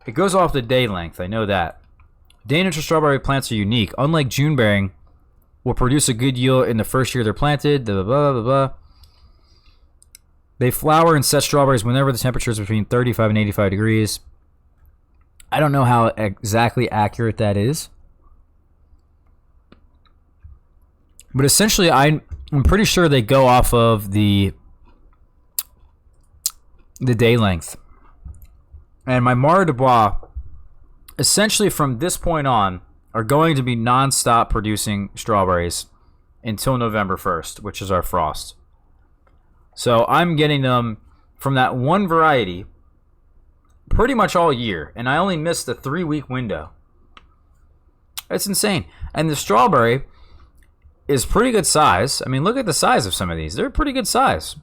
it goes off the day length. I know that. Day neutral strawberry plants are unique. Unlike Juneberry, will produce a good yield in the first year they're planted. Blah, blah, blah, blah. They flower and set strawberries whenever the temperature is between 35 and 85 degrees. I don't know how exactly accurate that is. But essentially, I'm pretty sure they go off of the day length. And my Mara de Bois, essentially from this point on, are going to be non-stop producing strawberries until November 1st, which is our frost. So I'm getting them from that one variety pretty much all year, and I only missed a 3-week window. It's insane. And the strawberry is pretty good size. I mean, look at the size of some of these. They're pretty good size.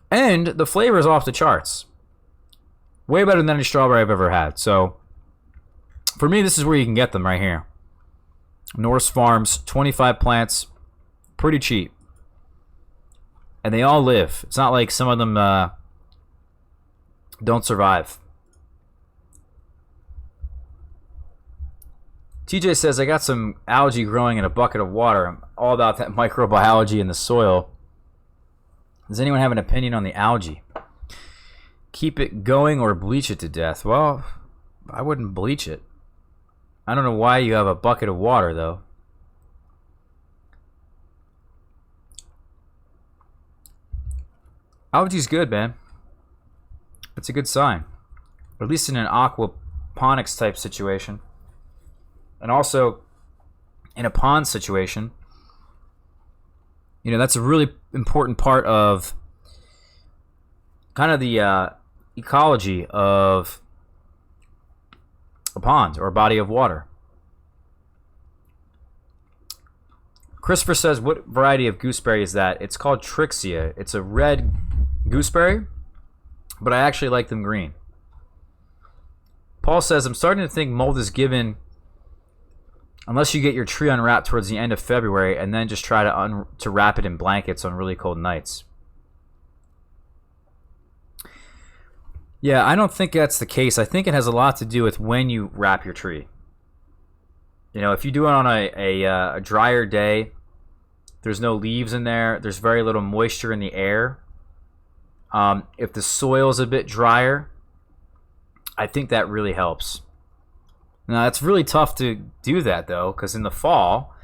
And the flavor is off the charts. Way better than any strawberry I've ever had. So for me, this is where you can get them right here. Norse Farms, 25 plants, pretty cheap. And they all live. It's not like some of them don't survive. TJ says, I got some algae growing in a bucket of water. I'm all about that microbiology in the soil. Does anyone have an opinion on the algae? Keep it going or bleach it to death? Well, I wouldn't bleach it. I don't know why you have a bucket of water, though. Algae's good, man. It's a good sign. At least in an aquaponics type situation. And also, in a pond situation, you know, that's a really important part of kind of the ecology of a pond or a body of water. Christopher says, what variety of gooseberry is that? It's called Trixia. It's a red gooseberry, but I actually like them green. Paul says, I'm starting to think mold is given unless you get your tree unwrapped towards the end of February and then just try to wrap it in blankets on really cold nights. Yeah, I don't think that's the case. I think it has a lot to do with when you wrap your tree. You know, if you do it on a drier day, there's no leaves in there, there's very little moisture in the air. If the soil's a bit drier, I think that really helps. Now, it's really tough to do that, though, because in the fall,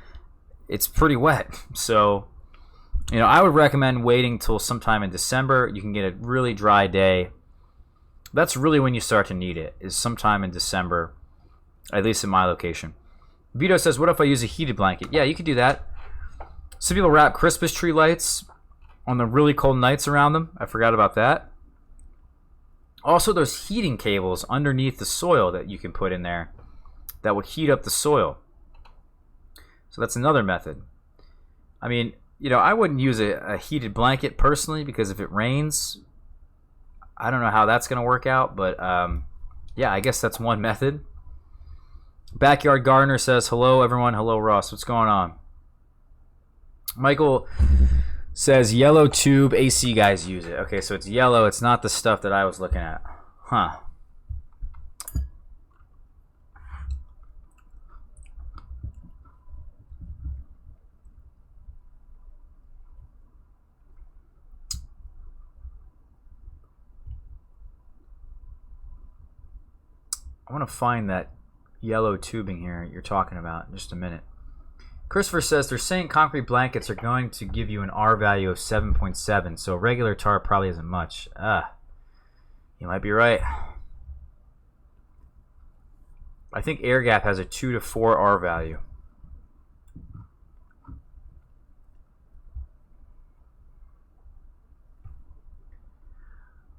it's pretty wet. So, you know, I would recommend waiting till sometime in December. You can get a really dry day. That's really when you start to need it, is sometime in December, at least in my location. Vito says, what if I use a heated blanket? Yeah, you could do that. Some people wrap Christmas tree lights on the really cold nights around them. I forgot about that. Also, there's heating cables underneath the soil that you can put in there that will heat up the soil. So that's another method. I mean, you know, I wouldn't use a heated blanket personally because if it rains, I don't know how that's going to work out. But, yeah, I guess that's one method. Backyard Gardener says, hello, everyone. Hello, Ross. What's going on? Michael says, yellow tube AC guys use it. Okay, so it's yellow. It's not the stuff that I was looking at. Huh. I want to find that yellow tubing here you're talking about in just a minute. Christopher says they're saying concrete blankets are going to give you an R value of 7.7, so regular tar probably isn't much. You might be right. I think air gap has a 2 to 4 R value.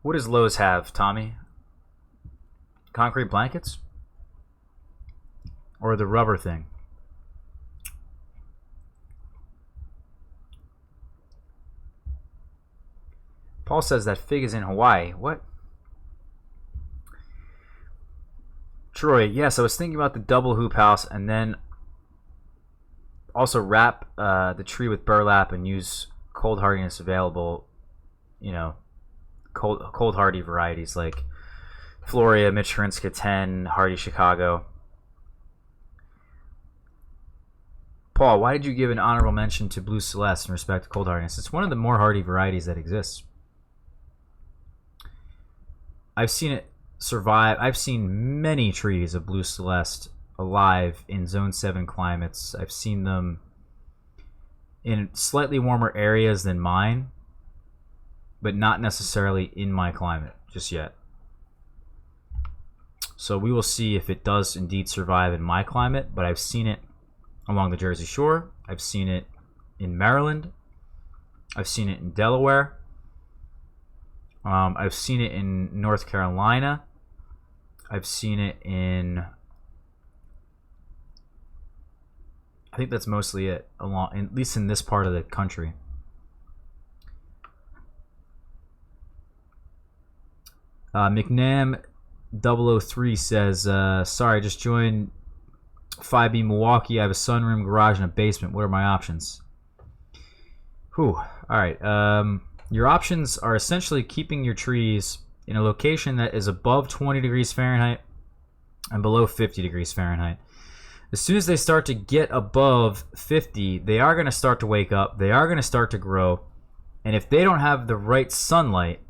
What does Lowe's have, Tommy? Concrete blankets? Or the rubber thing? Paul says that fig is in Hawaii. What? Troy, yes, I was thinking about the double hoop house and then also wrap the tree with burlap and use cold hardiness available, you know, cold hardy varieties like Floria, Michirinska 10, Hardy Chicago. Paul, why did you give an honorable mention to Blue Celeste in respect to cold hardiness? It's one of the more hardy varieties that exists. I've seen it survive. I've seen many trees of Blue Celeste alive in Zone 7 climates. I've seen them in slightly warmer areas than mine, but not necessarily in my climate just yet. So we will see if it does indeed survive in my climate, but I've seen it along the Jersey Shore. I've seen it in Maryland. I've seen it in Delaware. I've seen it in North Carolina. I've seen it in... I think that's mostly it, at least in this part of the country. McNam 003 says, sorry, I just joined 5B Milwaukee. I have a sunroom, garage, and a basement. What are my options? Whew. All right. Your options are essentially keeping your trees in a location that is above 20 degrees Fahrenheit and below 50 degrees Fahrenheit. As soon as they start to get above 50, they are going to start to wake up. They are going to start to grow. And if they don't have the right sunlight,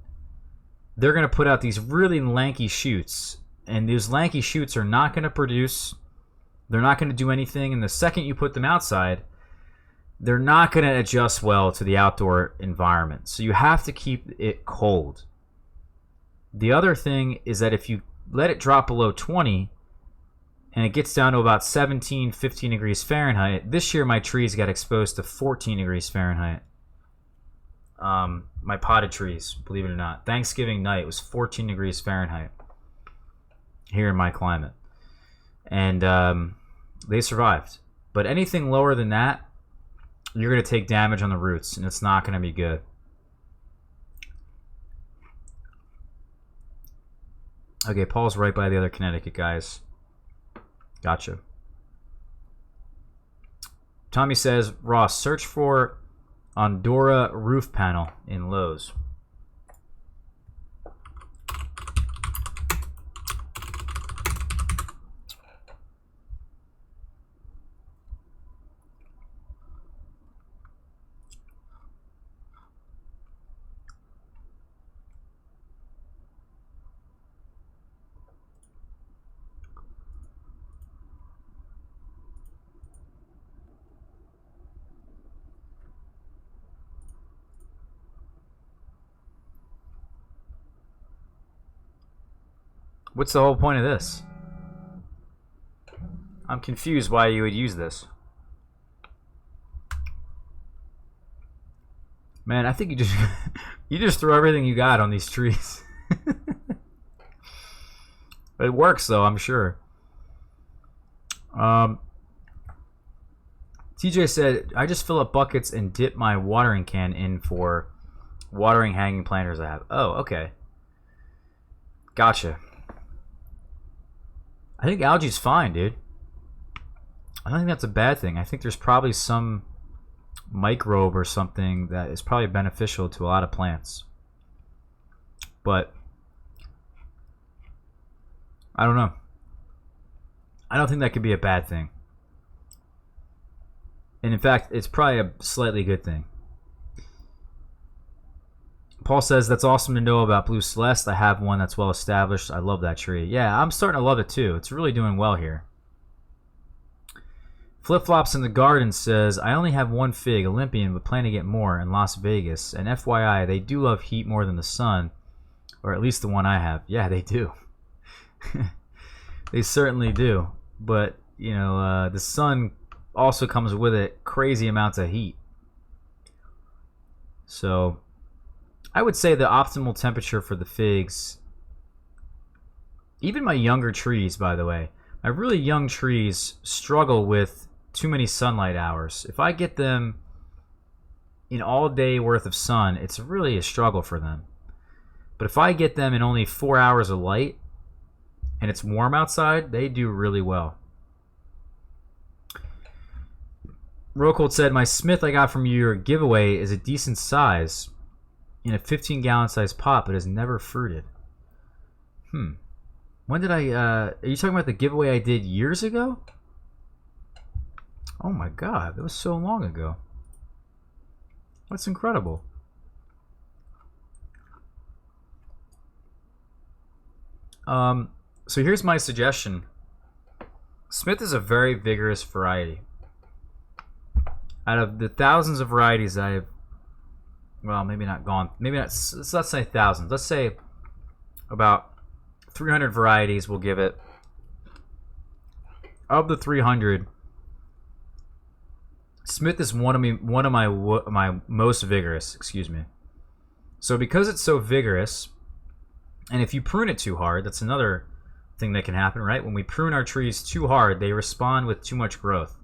they're going to put out these really lanky shoots. And those lanky shoots are not going to produce. They're not going to do anything. And the second you put them outside, they're not going to adjust well to the outdoor environment. So you have to keep it cold. The other thing is that if you let it drop below 20 and it gets down to about 17, 15 degrees Fahrenheit, this year my trees got exposed to 14 degrees Fahrenheit. My potted trees, believe it or not. Thanksgiving night was 14 degrees Fahrenheit here in my climate. And they survived. But anything lower than that, you're going to take damage on the roots, and it's not going to be good. Okay, Paul's right by the other Connecticut guys. Gotcha. Tommy says, Ross, search for Ondora roof panel in Lowe's. What's the whole point of this? I'm confused why you would use this. Man, I think you just throw everything you got on these trees. It works though, I'm sure. TJ said, I just fill up buckets and dip my watering can in for watering hanging planters I have. Oh, okay. Gotcha. I think algae's fine, dude. I don't think that's a bad thing. I think there's probably some microbe or something that is probably beneficial to a lot of plants. But I don't know. I don't think that could be a bad thing. And in fact, it's probably a slightly good thing. Paul says, that's awesome to know about Blue Celeste. I have one that's well established. I love that tree. Yeah, I'm starting to love it too. It's really doing well here. Flip Flops in the Garden says, I only have one fig, Olympian, but plan to get more in Las Vegas. And FYI, they do love heat more than the sun, or at least the one I have. Yeah, they do. They certainly do. But, you know, the sun also comes with it crazy amounts of heat. So, I would say the optimal temperature for the figs, even my younger trees, by the way, my really young trees struggle with too many sunlight hours. If I get them in all day worth of sun, it's really a struggle for them. But if I get them in only 4 hours of light and it's warm outside, they do really well. Rocold said, my Smith I got from your giveaway is a decent size in a 15-gallon size pot, but has never fruited. When did I, are you talking about the giveaway I did years ago? Oh my god, that was so long ago. That's incredible. So here's my suggestion. Smith is a very vigorous variety. Out of the thousands of varieties I've, well, maybe not gone, maybe not, let's say thousands. Let's say about 300 varieties will give it. Of the 300, Smith is one of my most vigorous, excuse me. So because it's so vigorous, and if you prune it too hard, that's another thing that can happen, right? When we prune our trees too hard, they respond with too much growth.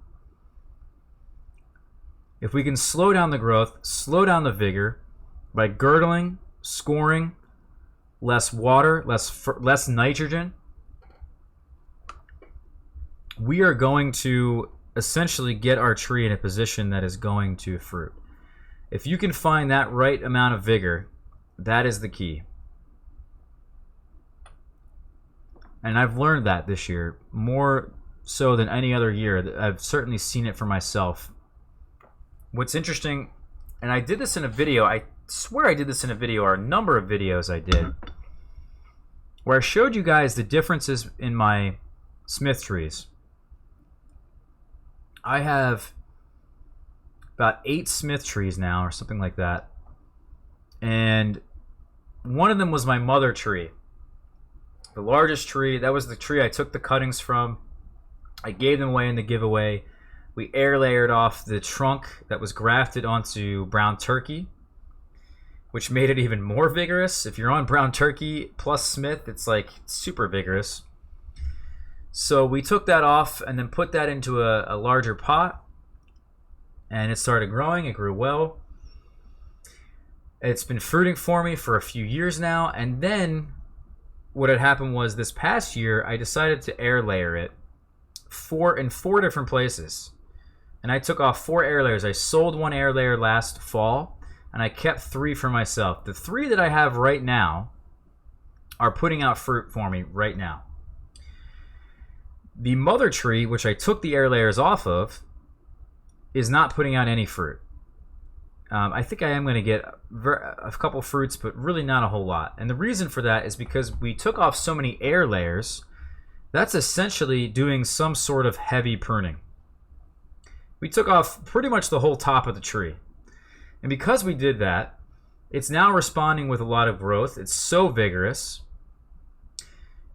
If we can slow down the growth, slow down the vigor by girdling, scoring, less water, less nitrogen, we are going to essentially get our tree in a position that is going to fruit. If you can find that right amount of vigor, that is the key. And I've learned that this year, more so than any other year. I've certainly seen it for myself. What's interesting, and I did this in a video, I swear I did this in a video, or a number of videos I did, where I showed you guys the differences in my Smith trees. I have about 8 Smith trees now, or something like that. And one of them was my mother tree. The largest tree, that was the tree I took the cuttings from. I gave them away in the giveaway. We air layered off the trunk that was grafted onto brown turkey, which made it even more vigorous. If you're on brown turkey plus Smith, it's like super vigorous. So we took that off and then put that into a larger pot, and it started growing. It grew well. It's been fruiting for me for a few years now, and then what had happened was this past year I decided to air layer it in 4 different places. And I took off 4 air layers. I sold 1 air layer last fall, and I kept 3 for myself. The 3 that I have right now are putting out fruit for me right now. The mother tree, which I took the air layers off of, is not putting out any fruit. I think I am going to get a couple fruits, but really not a whole lot. And the reason for that is because we took off so many air layers, that's essentially doing some sort of heavy pruning. We took off pretty much the whole top of the tree. And because we did that, it's now responding with a lot of growth. It's so vigorous.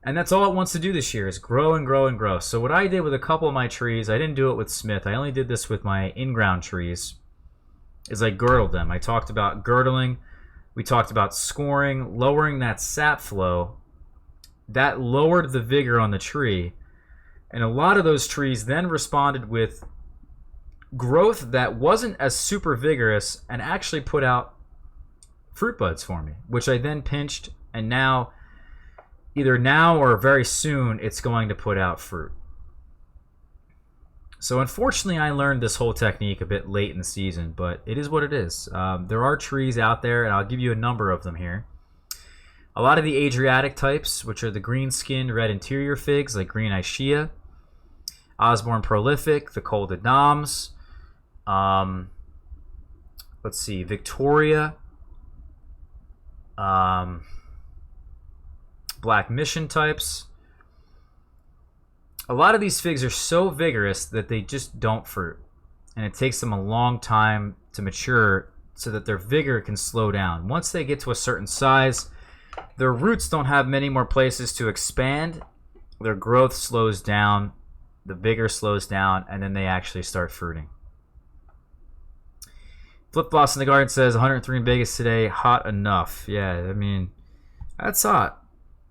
And that's all it wants to do this year, is grow and grow and grow. So what I did with a couple of my trees, I didn't do it with Smith. I only did this with my in-ground trees, is I girdled them. I talked about girdling. We talked about scoring, lowering that sap flow. That lowered the vigor on the tree. And a lot of those trees then responded with growth that wasn't as super vigorous and actually put out fruit buds for me, which I then pinched, and now, either now or very soon, it's going to put out fruit. So unfortunately, I learned this whole technique a bit late in the season, but it is what it is. There are trees out there, and I'll give you a number of them here. A lot of the Adriatic types, which are the green-skinned red interior figs, like Green Ischia, Osborne Prolific, the Col de Dams, let's see, Victoria, Black Mission types, a lot of these figs are so vigorous that they just don't fruit. And it takes them a long time to mature so that their vigor can slow down. Once they get to a certain size, their roots don't have many more places to expand. Their growth slows down, the vigor slows down, and then they actually start fruiting. Flip Floss in the Garden says 103 in Vegas today, hot enough. Yeah, I mean, that's hot.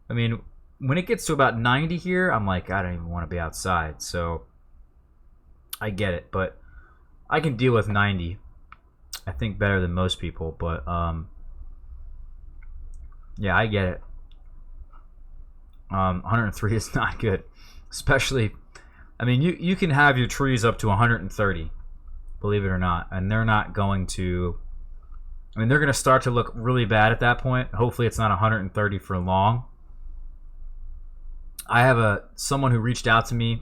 I mean, when it gets to about 90 here, I'm like, I don't even want to be outside. So I get it, but I can deal with 90. I think better than most people, but yeah, I get it. 103 is not good, especially. I mean, you can have your trees up to 130, believe it or not, and they're not going to. I mean, they're going to start to look really bad at that point. Hopefully, it's not 130 for long. I have someone who reached out to me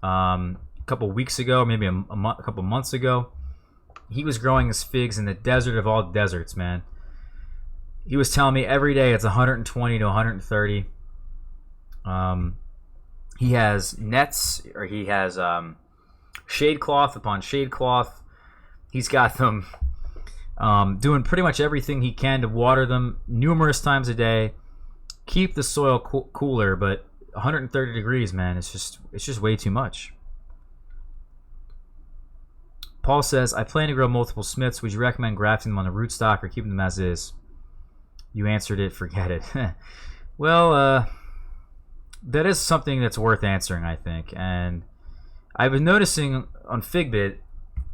a couple weeks ago, maybe a couple months ago. He was growing his figs in the desert of all deserts, man. He was telling me every day it's 120 to 130. He has nets, or he has shade cloth upon shade cloth. He's got them doing pretty much everything he can to water them numerous times a day. Keep the soil cooler, but 130 degrees, man, it's just way too much. Paul says, I plan to grow multiple Smiths. Would you recommend grafting them on the rootstock or keeping them as is? You answered it, forget it. Well, that is something that's worth answering, I think. And I've been noticing on Figbid,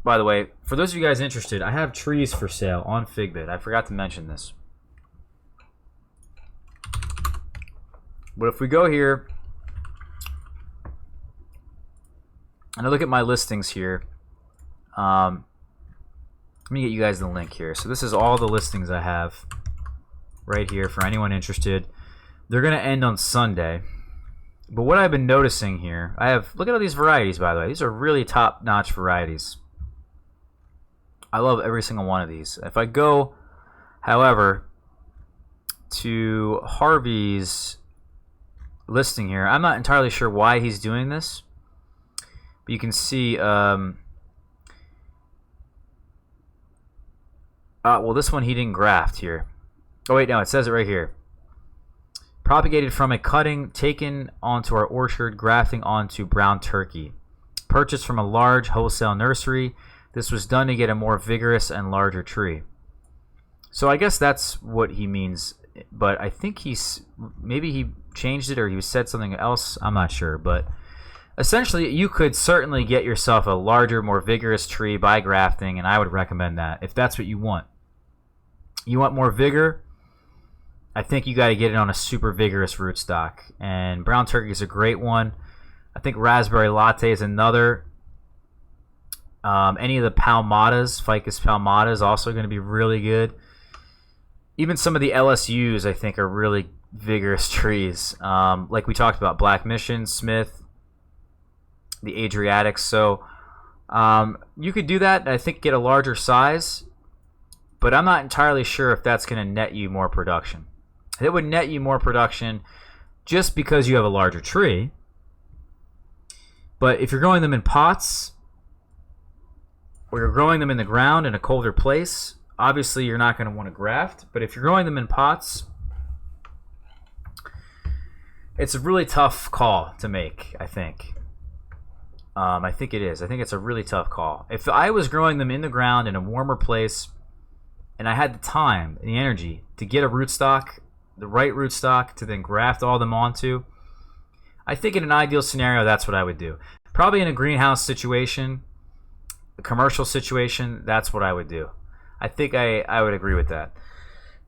by the way, for those of you guys interested, I have trees for sale on Figbid. I forgot to mention this. But if we go here, and I look at my listings here, let me get you guys the link here. So this is all the listings I have right here for anyone interested. They're going to end on Sunday. But what I've been noticing here, look at all these varieties, by the way. These are really top-notch varieties. I love every single one of these. If I go, however, to Harvey's listing here, I'm not entirely sure why he's doing this. But you can see, well, this one he didn't graft here. Oh, wait, no, it says it right here. Propagated from a cutting taken onto our orchard, grafting onto brown turkey. Purchased from a large wholesale nursery. This was done to get a more vigorous and larger tree. So I guess that's what he means, but I think maybe he changed it or he said something else. I'm not sure, but essentially you could certainly get yourself a larger, more vigorous tree by grafting, and I would recommend that if that's what you want. You want more vigor? I think you got to get it on a super vigorous rootstock, and brown turkey is a great one. I think raspberry latte is another. Any of the palmatas, ficus palmata, is also going to be really good. Even some of the LSUs, I think, are really vigorous trees. Like we talked about, Black Mission, Smith, the Adriatics. So you could do that, and I think get a larger size, but I'm not entirely sure if that's going to net you more production. It would net you more production just because you have a larger tree. But if you're growing them in pots, or you're growing them in the ground in a colder place, obviously you're not going to want to graft. But if you're growing them in pots, it's a really tough call to make, I think. I think it is. I think it's a really tough call. If I was growing them in the ground in a warmer place, and I had the time and the energy to get a rootstock, the right rootstock to then graft all them onto, I think in an ideal scenario, that's what I would do. Probably in a greenhouse situation, a commercial situation, that's what I would do. I think I would agree with that.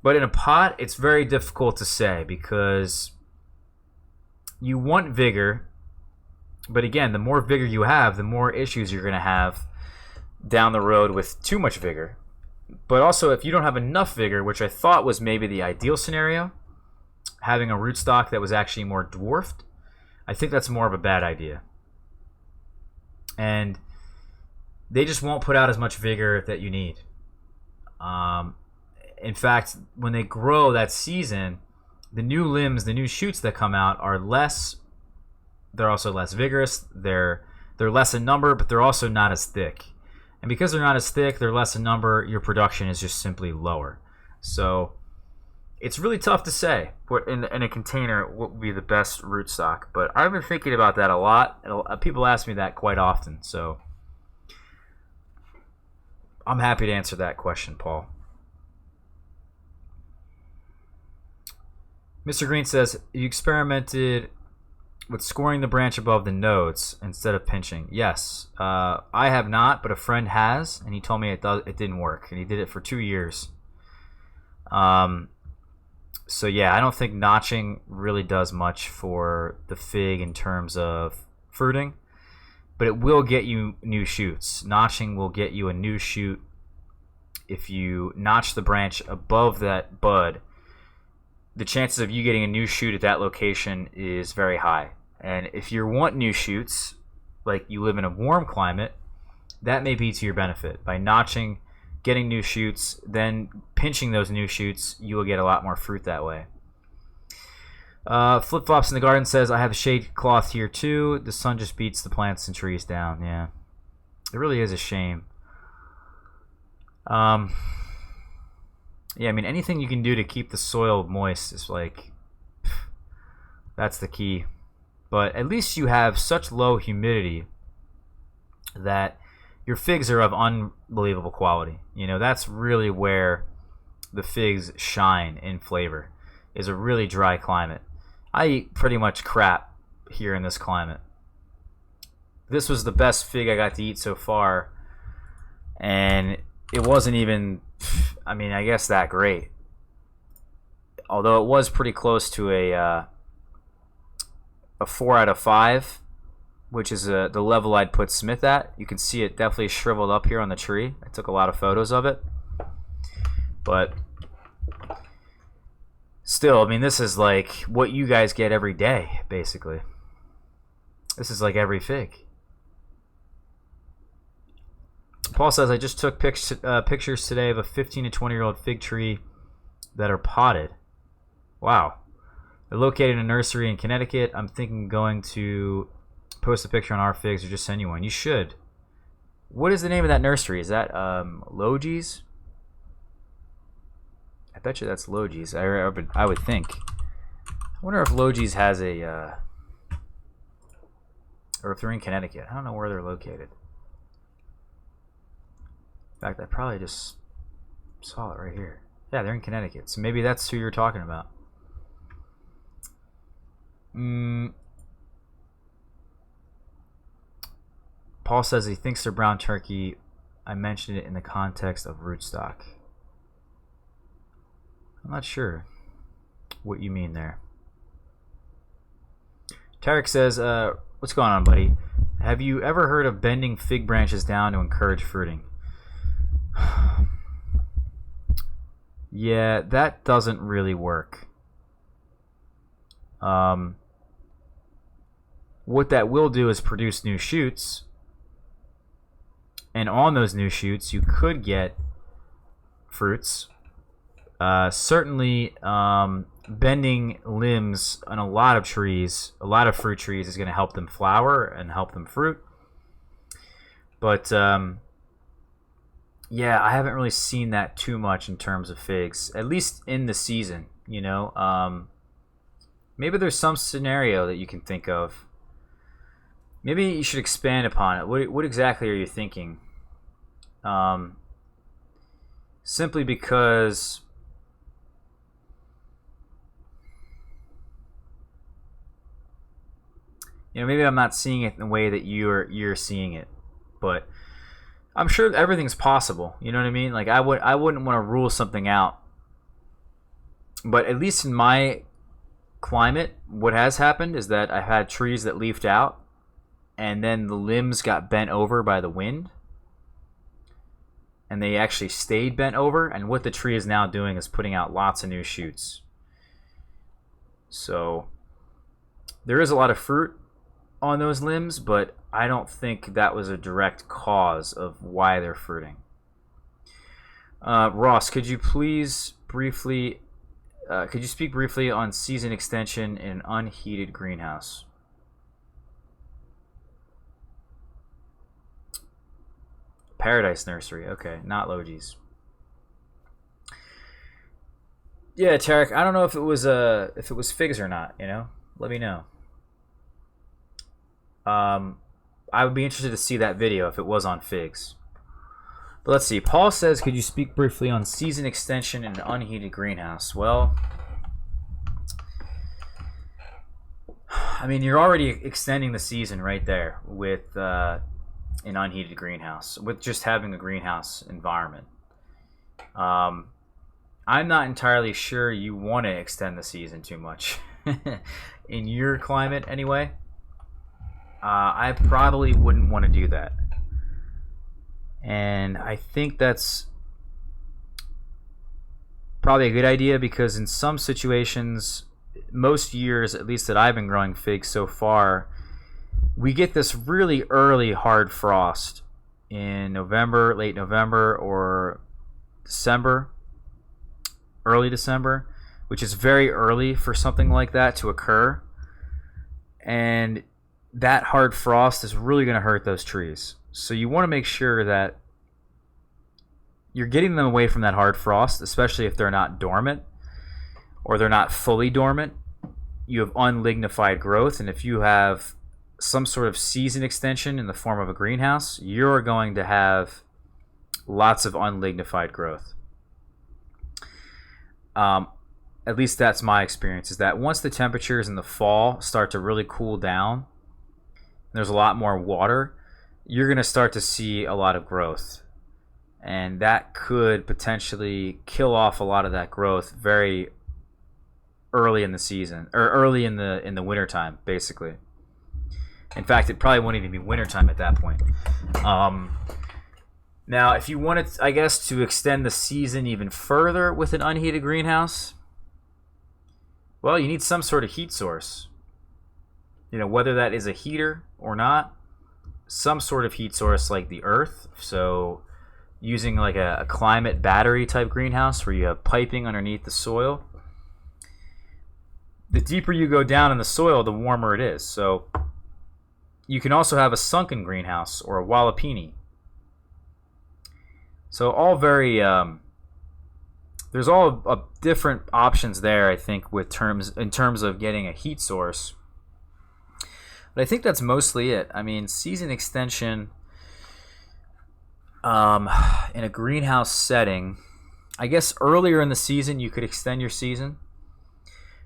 But in a pot, it's very difficult to say because you want vigor, but again, the more vigor you have, the more issues you're going to have down the road with too much vigor. But also, if you don't have enough vigor, which I thought was maybe the ideal scenario, having a rootstock that was actually more dwarfed, I think that's more of a bad idea. And they just won't put out as much vigor that you need. In fact, when they grow that season, the new limbs, the new shoots that come out are less they're also less vigorous. They're less in number, but they're also not as thick. And because they're not as thick, they're less in number, your production is just simply lower. So it's really tough to say what in a container what would be the best rootstock. But I've been thinking about that a lot. People ask me that quite often. So I'm happy to answer that question, Paul. Mr. Green says, you experimented with scoring the branch above the nodes instead of pinching. Yes, I have not, but a friend has, and he told me it didn't work, and he did it for 2 years. So yeah, I don't think notching really does much for the fig in terms of fruiting, but it will get you new shoots. Notching will get you a new shoot. If you notch the branch above that bud, the chances of you getting a new shoot at that location is very high. And if you want new shoots, like you live in a warm climate, that may be to your benefit. By notching, getting new shoots, then pinching those new shoots, you will get a lot more fruit that way. Flip Flops in the Garden says, I have a shade cloth here too. The sun just beats the plants and trees down. Yeah, it really is a shame. Yeah, I mean, anything you can do to keep the soil moist is like, that's the key. But at least you have such low humidity that your figs are of unbelievable quality. You know, that's really where the figs shine in flavor, is a really dry climate. I eat pretty much crap here in this climate. This was the best fig I got to eat so far, and it wasn't even, I mean, I guess that great. Although it was pretty close to a 4 out of 5, which is the level I'd put Smith at. You can see it definitely shriveled up here on the tree. I took a lot of photos of it. But still, I mean, this is like what you guys get every day, basically. This is like every fig. Paul says, I just took pictures today of a 15 to 20-year-old fig tree that are potted. Wow. They're located in a nursery in Connecticut. I'm thinking going to post a picture on our figs or just send you one. You should. What is the name of that nursery? Is that Logi's? I bet you that's Logi's. I would think. I wonder if Logi's has a... or if they're in Connecticut. I don't know where they're located. In fact, I probably just saw it right here. Yeah, they're in Connecticut. So maybe that's who you're talking about. Paul says he thinks they're brown turkey. I mentioned it in the context of rootstock. I'm not sure what you mean there. Tarek says, what's going on, buddy? Have you ever heard of bending fig branches down to encourage fruiting? Yeah, that doesn't really work. What that will do is produce new shoots, and on those new shoots you could get fruits. Certainly bending limbs on a lot of trees, a lot of fruit trees, is going to help them flower and help them fruit. But yeah, I haven't really seen that too much in terms of figs, at least in the season, you know. Maybe there's some scenario that you can think of. Maybe you should expand upon it. What exactly are you thinking? Simply because maybe I'm not seeing it in the way that you're seeing it, but I'm sure everything's possible. You know what I mean? Like I wouldn't want to rule something out, but at least in my climate, what has happened is that I've had trees that leafed out, and then the limbs got bent over by the wind, and they actually stayed bent over, and what the tree is now doing is putting out lots of new shoots. So there is a lot of fruit on those limbs, but I don't think that was a direct cause of why they're fruiting. Ross, could you speak briefly on season extension in an unheated greenhouse? Paradise Nursery. Okay, not Logi's. Yeah, Tarek. I don't know if it was figs or not. You know, let me know. I would be interested to see that video if it was on figs. But let's see. Paul says, could you speak briefly on season extension in an unheated greenhouse? Well, I mean, you're already extending the season right there with an unheated greenhouse, with just having a greenhouse environment. I'm not entirely sure you want to extend the season too much. In your climate, anyway, I probably wouldn't want to do that. And I think that's probably a good idea because in some situations, most years, at least that I've been growing figs so far, we get this really early hard frost in November, late November, or December, early December, which is very early for something like that to occur. And that hard frost is really going to hurt those trees. So you want to make sure that you're getting them away from that hard frost, especially if they're not dormant or they're not fully dormant. You have unlignified growth, and if you have some sort of season extension in the form of a greenhouse, you're going to have lots of unlignified growth. At least that's my experience, is that once the temperatures in the fall start to really cool down, there's a lot more water, you're going to start to see a lot of growth. And that could potentially kill off a lot of that growth very early in the season, or early in the wintertime, basically. In fact, it probably won't even be wintertime at that point. Now, if you wanted, I guess, to extend the season even further with an unheated greenhouse, well, you need some sort of heat source. You know, whether that is a heater or not, some sort of heat source like the earth. So using like a climate battery type greenhouse where you have piping underneath the soil. The deeper you go down in the soil, the warmer it is. So you can also have a sunken greenhouse or a wallapini. So all very there's all different options there, I think, in terms of getting a heat source. But I think that's mostly it. I mean, season extension in a greenhouse setting, I guess earlier in the season you could extend your season.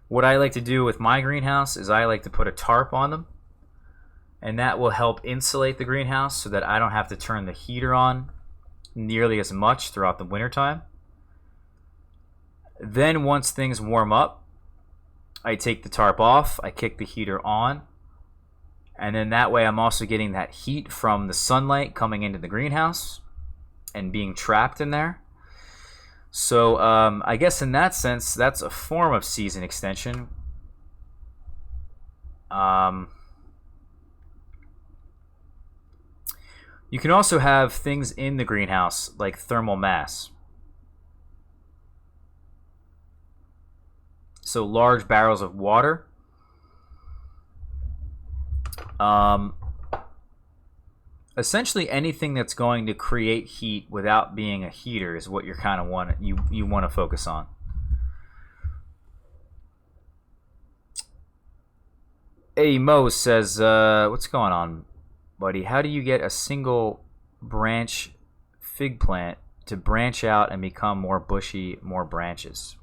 What I like to do with my greenhouse is I like to put a tarp on them, and that will help insulate the greenhouse so that I don't have to turn the heater on nearly as much throughout the wintertime. Then once things warm up, I take the tarp off, I kick the heater on, and then that way I'm also getting that heat from the sunlight coming into the greenhouse and being trapped in there. So I guess in that sense, that's a form of season extension. You can also have things in the greenhouse like thermal mass. So large barrels of water. Essentially anything that's going to create heat without being a heater is what you're kind of you want to focus on. Hey, Mo says, what's going on, buddy? How do you get a single branch fig plant to branch out and become more bushy, more branches?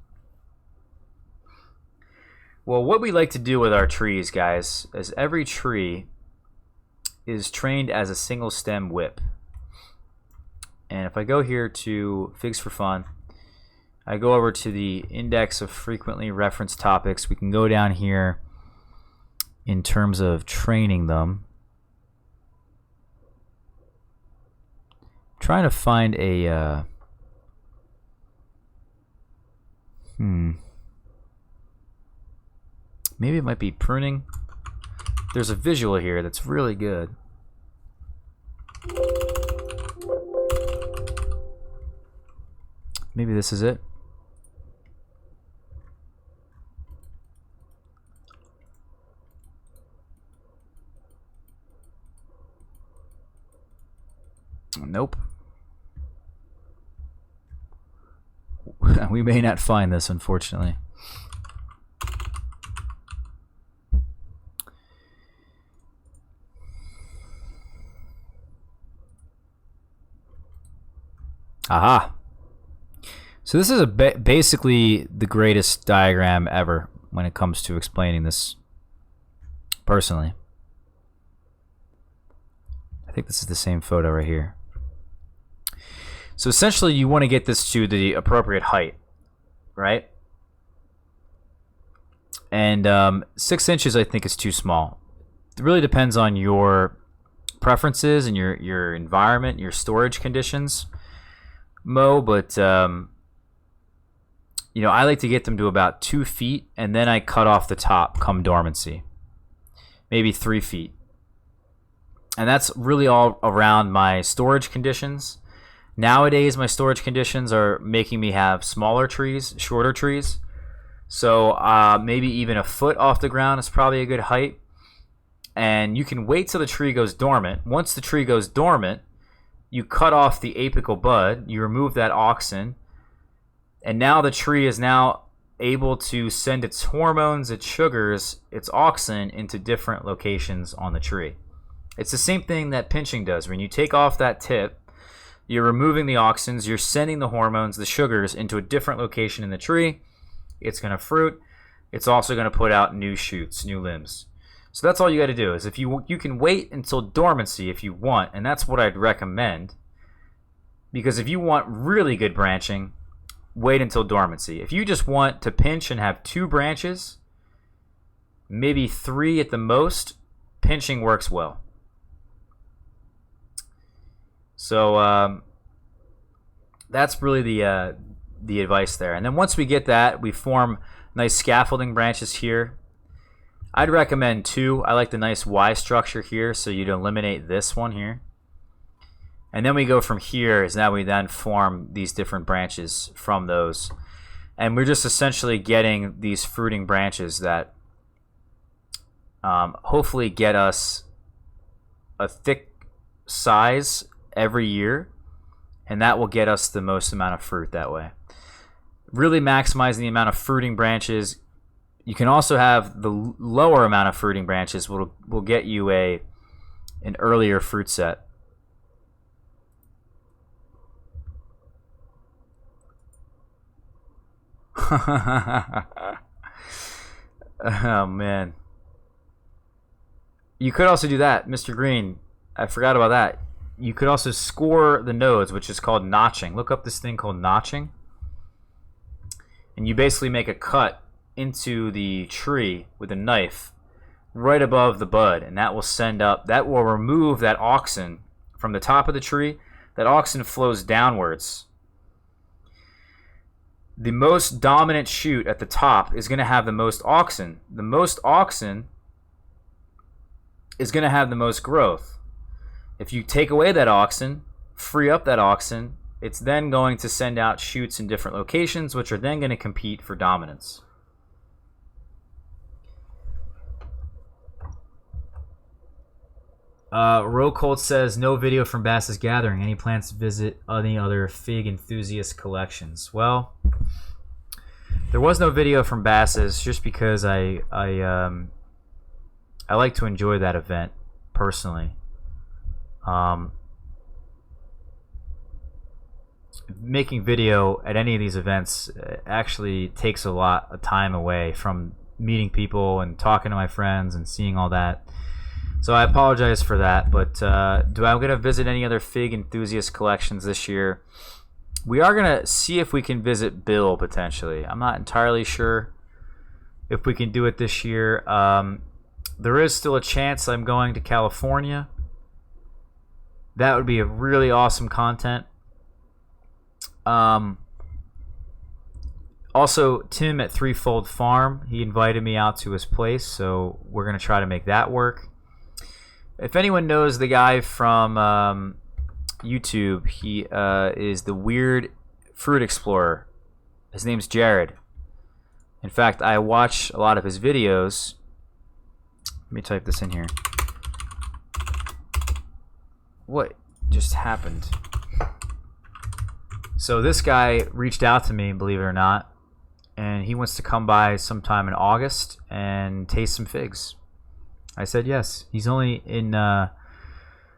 Well, what we like to do with our trees, guys, is every tree is trained as a single stem whip. And if I go here to Figs for Fun, I go over to the index of frequently referenced topics. We can go down here in terms of training them. I'm trying to find a maybe it might be pruning. There's a visual here that's really good. Maybe this is it. Nope. We may not find this, unfortunately. Aha. So this is basically the greatest diagram ever when it comes to explaining this personally. I think this is the same photo right here. So essentially you want to get this to the appropriate height, right? And 6 inches I think is too small. It really depends on your preferences and your environment, your storage conditions, Mo, but you know, I like to get them to about 2 feet, and then I cut off the top come dormancy. Maybe 3 feet. And that's really all around my storage conditions. Nowadays, my storage conditions are making me have smaller trees, shorter trees. So maybe even a foot off the ground is probably a good height. And you can wait till the tree goes dormant. Once the tree goes dormant, you cut off the apical bud, you remove that auxin, and now the tree is now able to send its hormones, its sugars, its auxin into different locations on the tree. It's the same thing that pinching does. When you take off that tip, you're removing the auxins, you're sending the hormones, the sugars, into a different location in the tree. It's going to fruit. It's also going to put out new shoots, new limbs. So that's all you got to do. Is if you can wait until dormancy if you want, and that's what I'd recommend. Because if you want really good branching, wait until dormancy. If you just want to pinch and have 2 branches, maybe 3 at the most, pinching works well. So that's really the advice there. And then once we get that, we form nice scaffolding branches here. I'd recommend 2. I like the nice Y structure here, so you'd eliminate this one here. And then we go from here, is now we then form these different branches from those. And we're just essentially getting these fruiting branches that hopefully get us a thick size every year, and that will get us the most amount of fruit that way. Really maximizing the amount of fruiting branches. You can also have the lower amount of fruiting branches will get you an earlier fruit set. Oh man. You could also do that, Mr. Green. I forgot about that. You could also score the nodes, which is called notching. Look up this thing called notching. And you basically make a cut into the tree with a knife right above the bud, and that will send up, that will remove that auxin from the top of the tree. That auxin flows downwards. The most dominant shoot at the top is going to have the most auxin. The most auxin is going to have the most growth. If you take away that auxin, free up that auxin, it's then going to send out shoots in different locations, which are then going to compete for dominance. Rocold says, no video from Bass's Gathering. Any plans to visit any other fig enthusiast collections? Well, there was no video from Bass's just because I like to enjoy that event personally. Making video at any of these events actually takes a lot of time away from meeting people and talking to my friends and seeing all that. So I apologize for that, but I'm going to visit any other fig enthusiast collections this year. We are going to see if we can visit Bill potentially. I'm not entirely sure if we can do it this year. There is still a chance I'm going to California. That would be a really awesome content. Also, Tim at Threefold Farm, he invited me out to his place, so we're going to try to make that work. If anyone knows the guy from YouTube, he is the Weird Fruit Explorer. His name's Jared. In fact, I watch a lot of his videos. Let me type this in here. What just happened? So this guy reached out to me, believe it or not, and he wants to come by sometime in August and taste some figs. I said yes. He's only in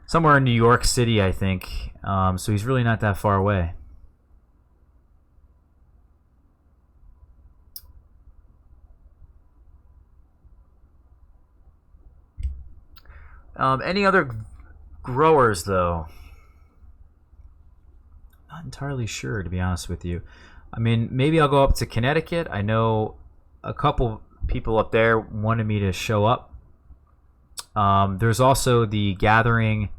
somewhere in New York City, I think. So he's really not that far away. Any other growers, though? Not entirely sure, to be honest with you. I mean, maybe I'll go up to Connecticut. I know a couple people up there wanted me to show up. There's also the gathering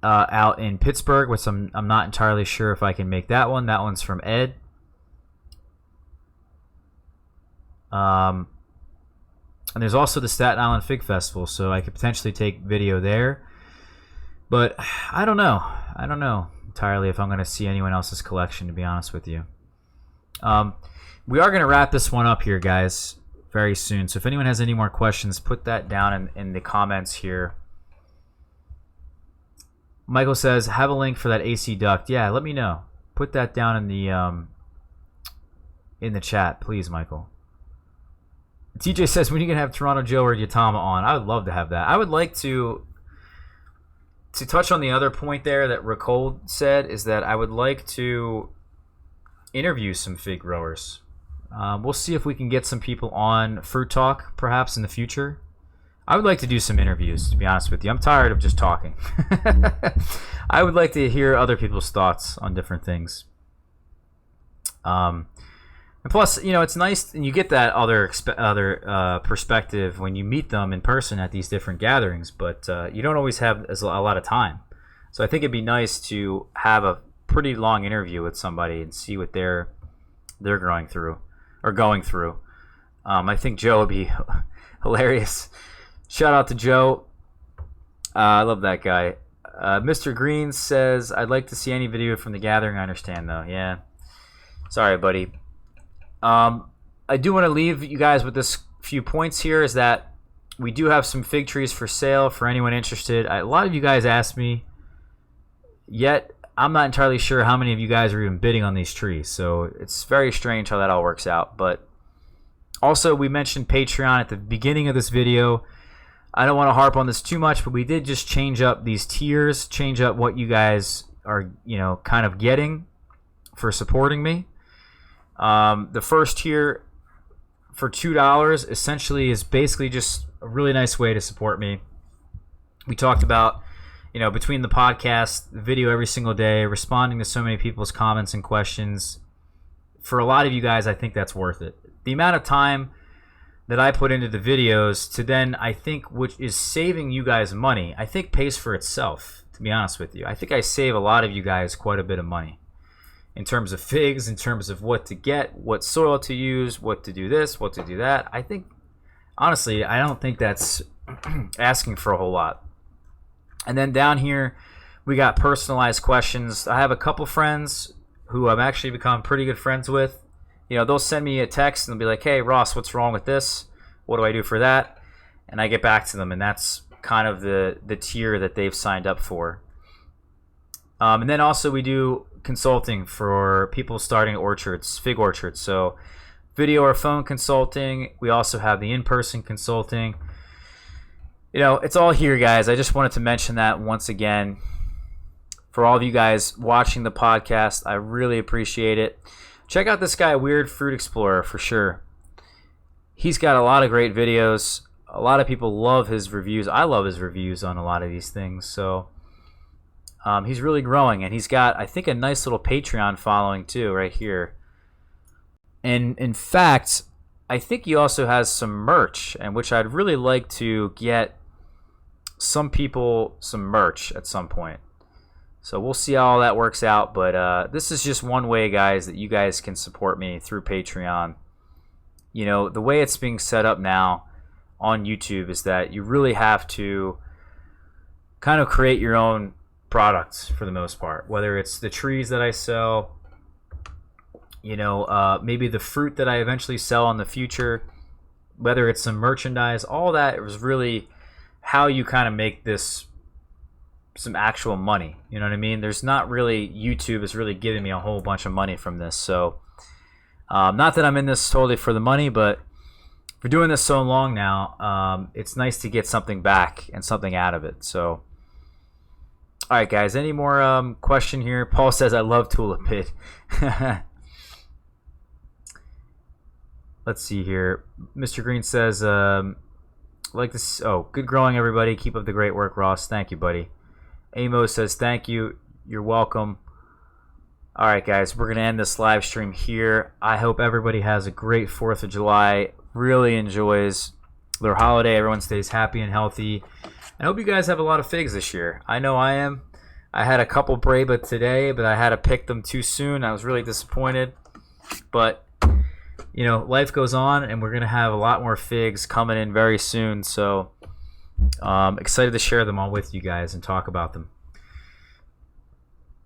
out in Pittsburgh, which I'm not entirely sure if I can make that one. That one's from Ed. And there's also the Staten Island Fig Festival, so I could potentially take video there. But I don't know. I don't know entirely if I'm going to see anyone else's collection, to be honest with you. We are going to wrap this one up here, guys, very soon. So if anyone has any more questions, put that down in the comments here. Michael says, have a link for that AC duct. Yeah, let me know. Put that down in the chat, please, Michael. TJ says, when are you going to have Toronto Joe or Yatama on? I would love to have that. I would like to touch on the other point there that Racold said, is that I would like to interview some fig growers. We'll see if we can get some people on Fruit Talk perhaps in the future. I would like to do some interviews, to be honest with you. I'm tired of just talking. I would like to hear other people's thoughts on different things. And plus, you know, it's nice, and you get that other perspective when you meet them in person at these different gatherings, but you don't always have a lot of time. So I think it'd be nice to have a pretty long interview with somebody and see what they're going through. I think Joe would be hilarious. Shout out to Joe. I love that guy. Mr. Green says, I'd like to see any video from the gathering. I understand, though. Yeah. Sorry, buddy. I do want to leave you guys with this few points here, is that we do have some fig trees for sale for anyone interested. A lot of you guys asked me, yet I'm not entirely sure how many of you guys are even bidding on these trees. So it's very strange how that all works out. But also, we mentioned Patreon at the beginning of this video. I don't want to harp on this too much, but we did just change up these tiers, change up what you guys are, you know, kind of getting for supporting me. The first tier for $2 essentially is basically just a really nice way to support me. We talked about, you know, between the podcast, the video every single day, responding to so many people's comments and questions. For a lot of you guys, I think that's worth it. The amount of time that I put into the videos to then, I think, which is saving you guys money, I think pays for itself, to be honest with you. I think I save a lot of you guys quite a bit of money. In terms of figs, in terms of what to get, what soil to use, what to do this, what to do that. I think, honestly, I don't think that's asking for a whole lot. And then down here, we got personalized questions. I have a couple friends who I've actually become pretty good friends with. You know, they'll send me a text and they'll be like, hey, Ross, what's wrong with this? What do I do for that? And I get back to them, and that's kind of the tier that they've signed up for. And then also we do consulting for people starting orchards, fig orchards. So video or phone consulting. We also have the in-person consulting. You know, it's all here, guys. I just wanted to mention that once again. For all of you guys watching the podcast, I really appreciate it. Check out this guy, Weird Fruit Explorer, for sure. He's got a lot of great videos. A lot of people love his reviews. I love his reviews on a lot of these things. So he's really growing, and he's got, I think, a nice little Patreon following too, right here. And in fact, I think he also has some merch, and which I'd really like to get some people some merch at some point. So we'll see how all that works out, but this is just one way, guys, that you guys can support me through Patreon. You know, the way it's being set up now on YouTube is that you really have to kind of create your own products for the most part, whether it's the trees that I sell, you know, maybe the fruit that I eventually sell in the future, whether it's some merchandise. All that is really how you kind of make this some actual money. You know what I mean? There's not really, YouTube is really giving me a whole bunch of money from this. So not that I'm in this totally for the money, but for doing this so long now, it's nice to get something back and something out of it. So all right, guys, any more question here? Paul says, I love Tulip Pit. Let's see here. Mr. Green says, like this. Oh, good growing, everybody. Keep up the great work, Ross. Thank you, buddy. Amo says, thank you. You're welcome. All right, guys, we're going to end this live stream here. I hope everybody has a great 4th of July, really enjoys their holiday. Everyone stays happy and healthy. I hope you guys have a lot of figs this year. I know I am. I had a couple Breba today, but I had to pick them too soon. I was really disappointed. But, you know, life goes on, and we're going to have a lot more figs coming in very soon. So, excited to share them all with you guys and talk about them.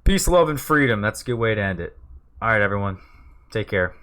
Peace, love, and freedom. That's a good way to end it. All right, everyone. Take care.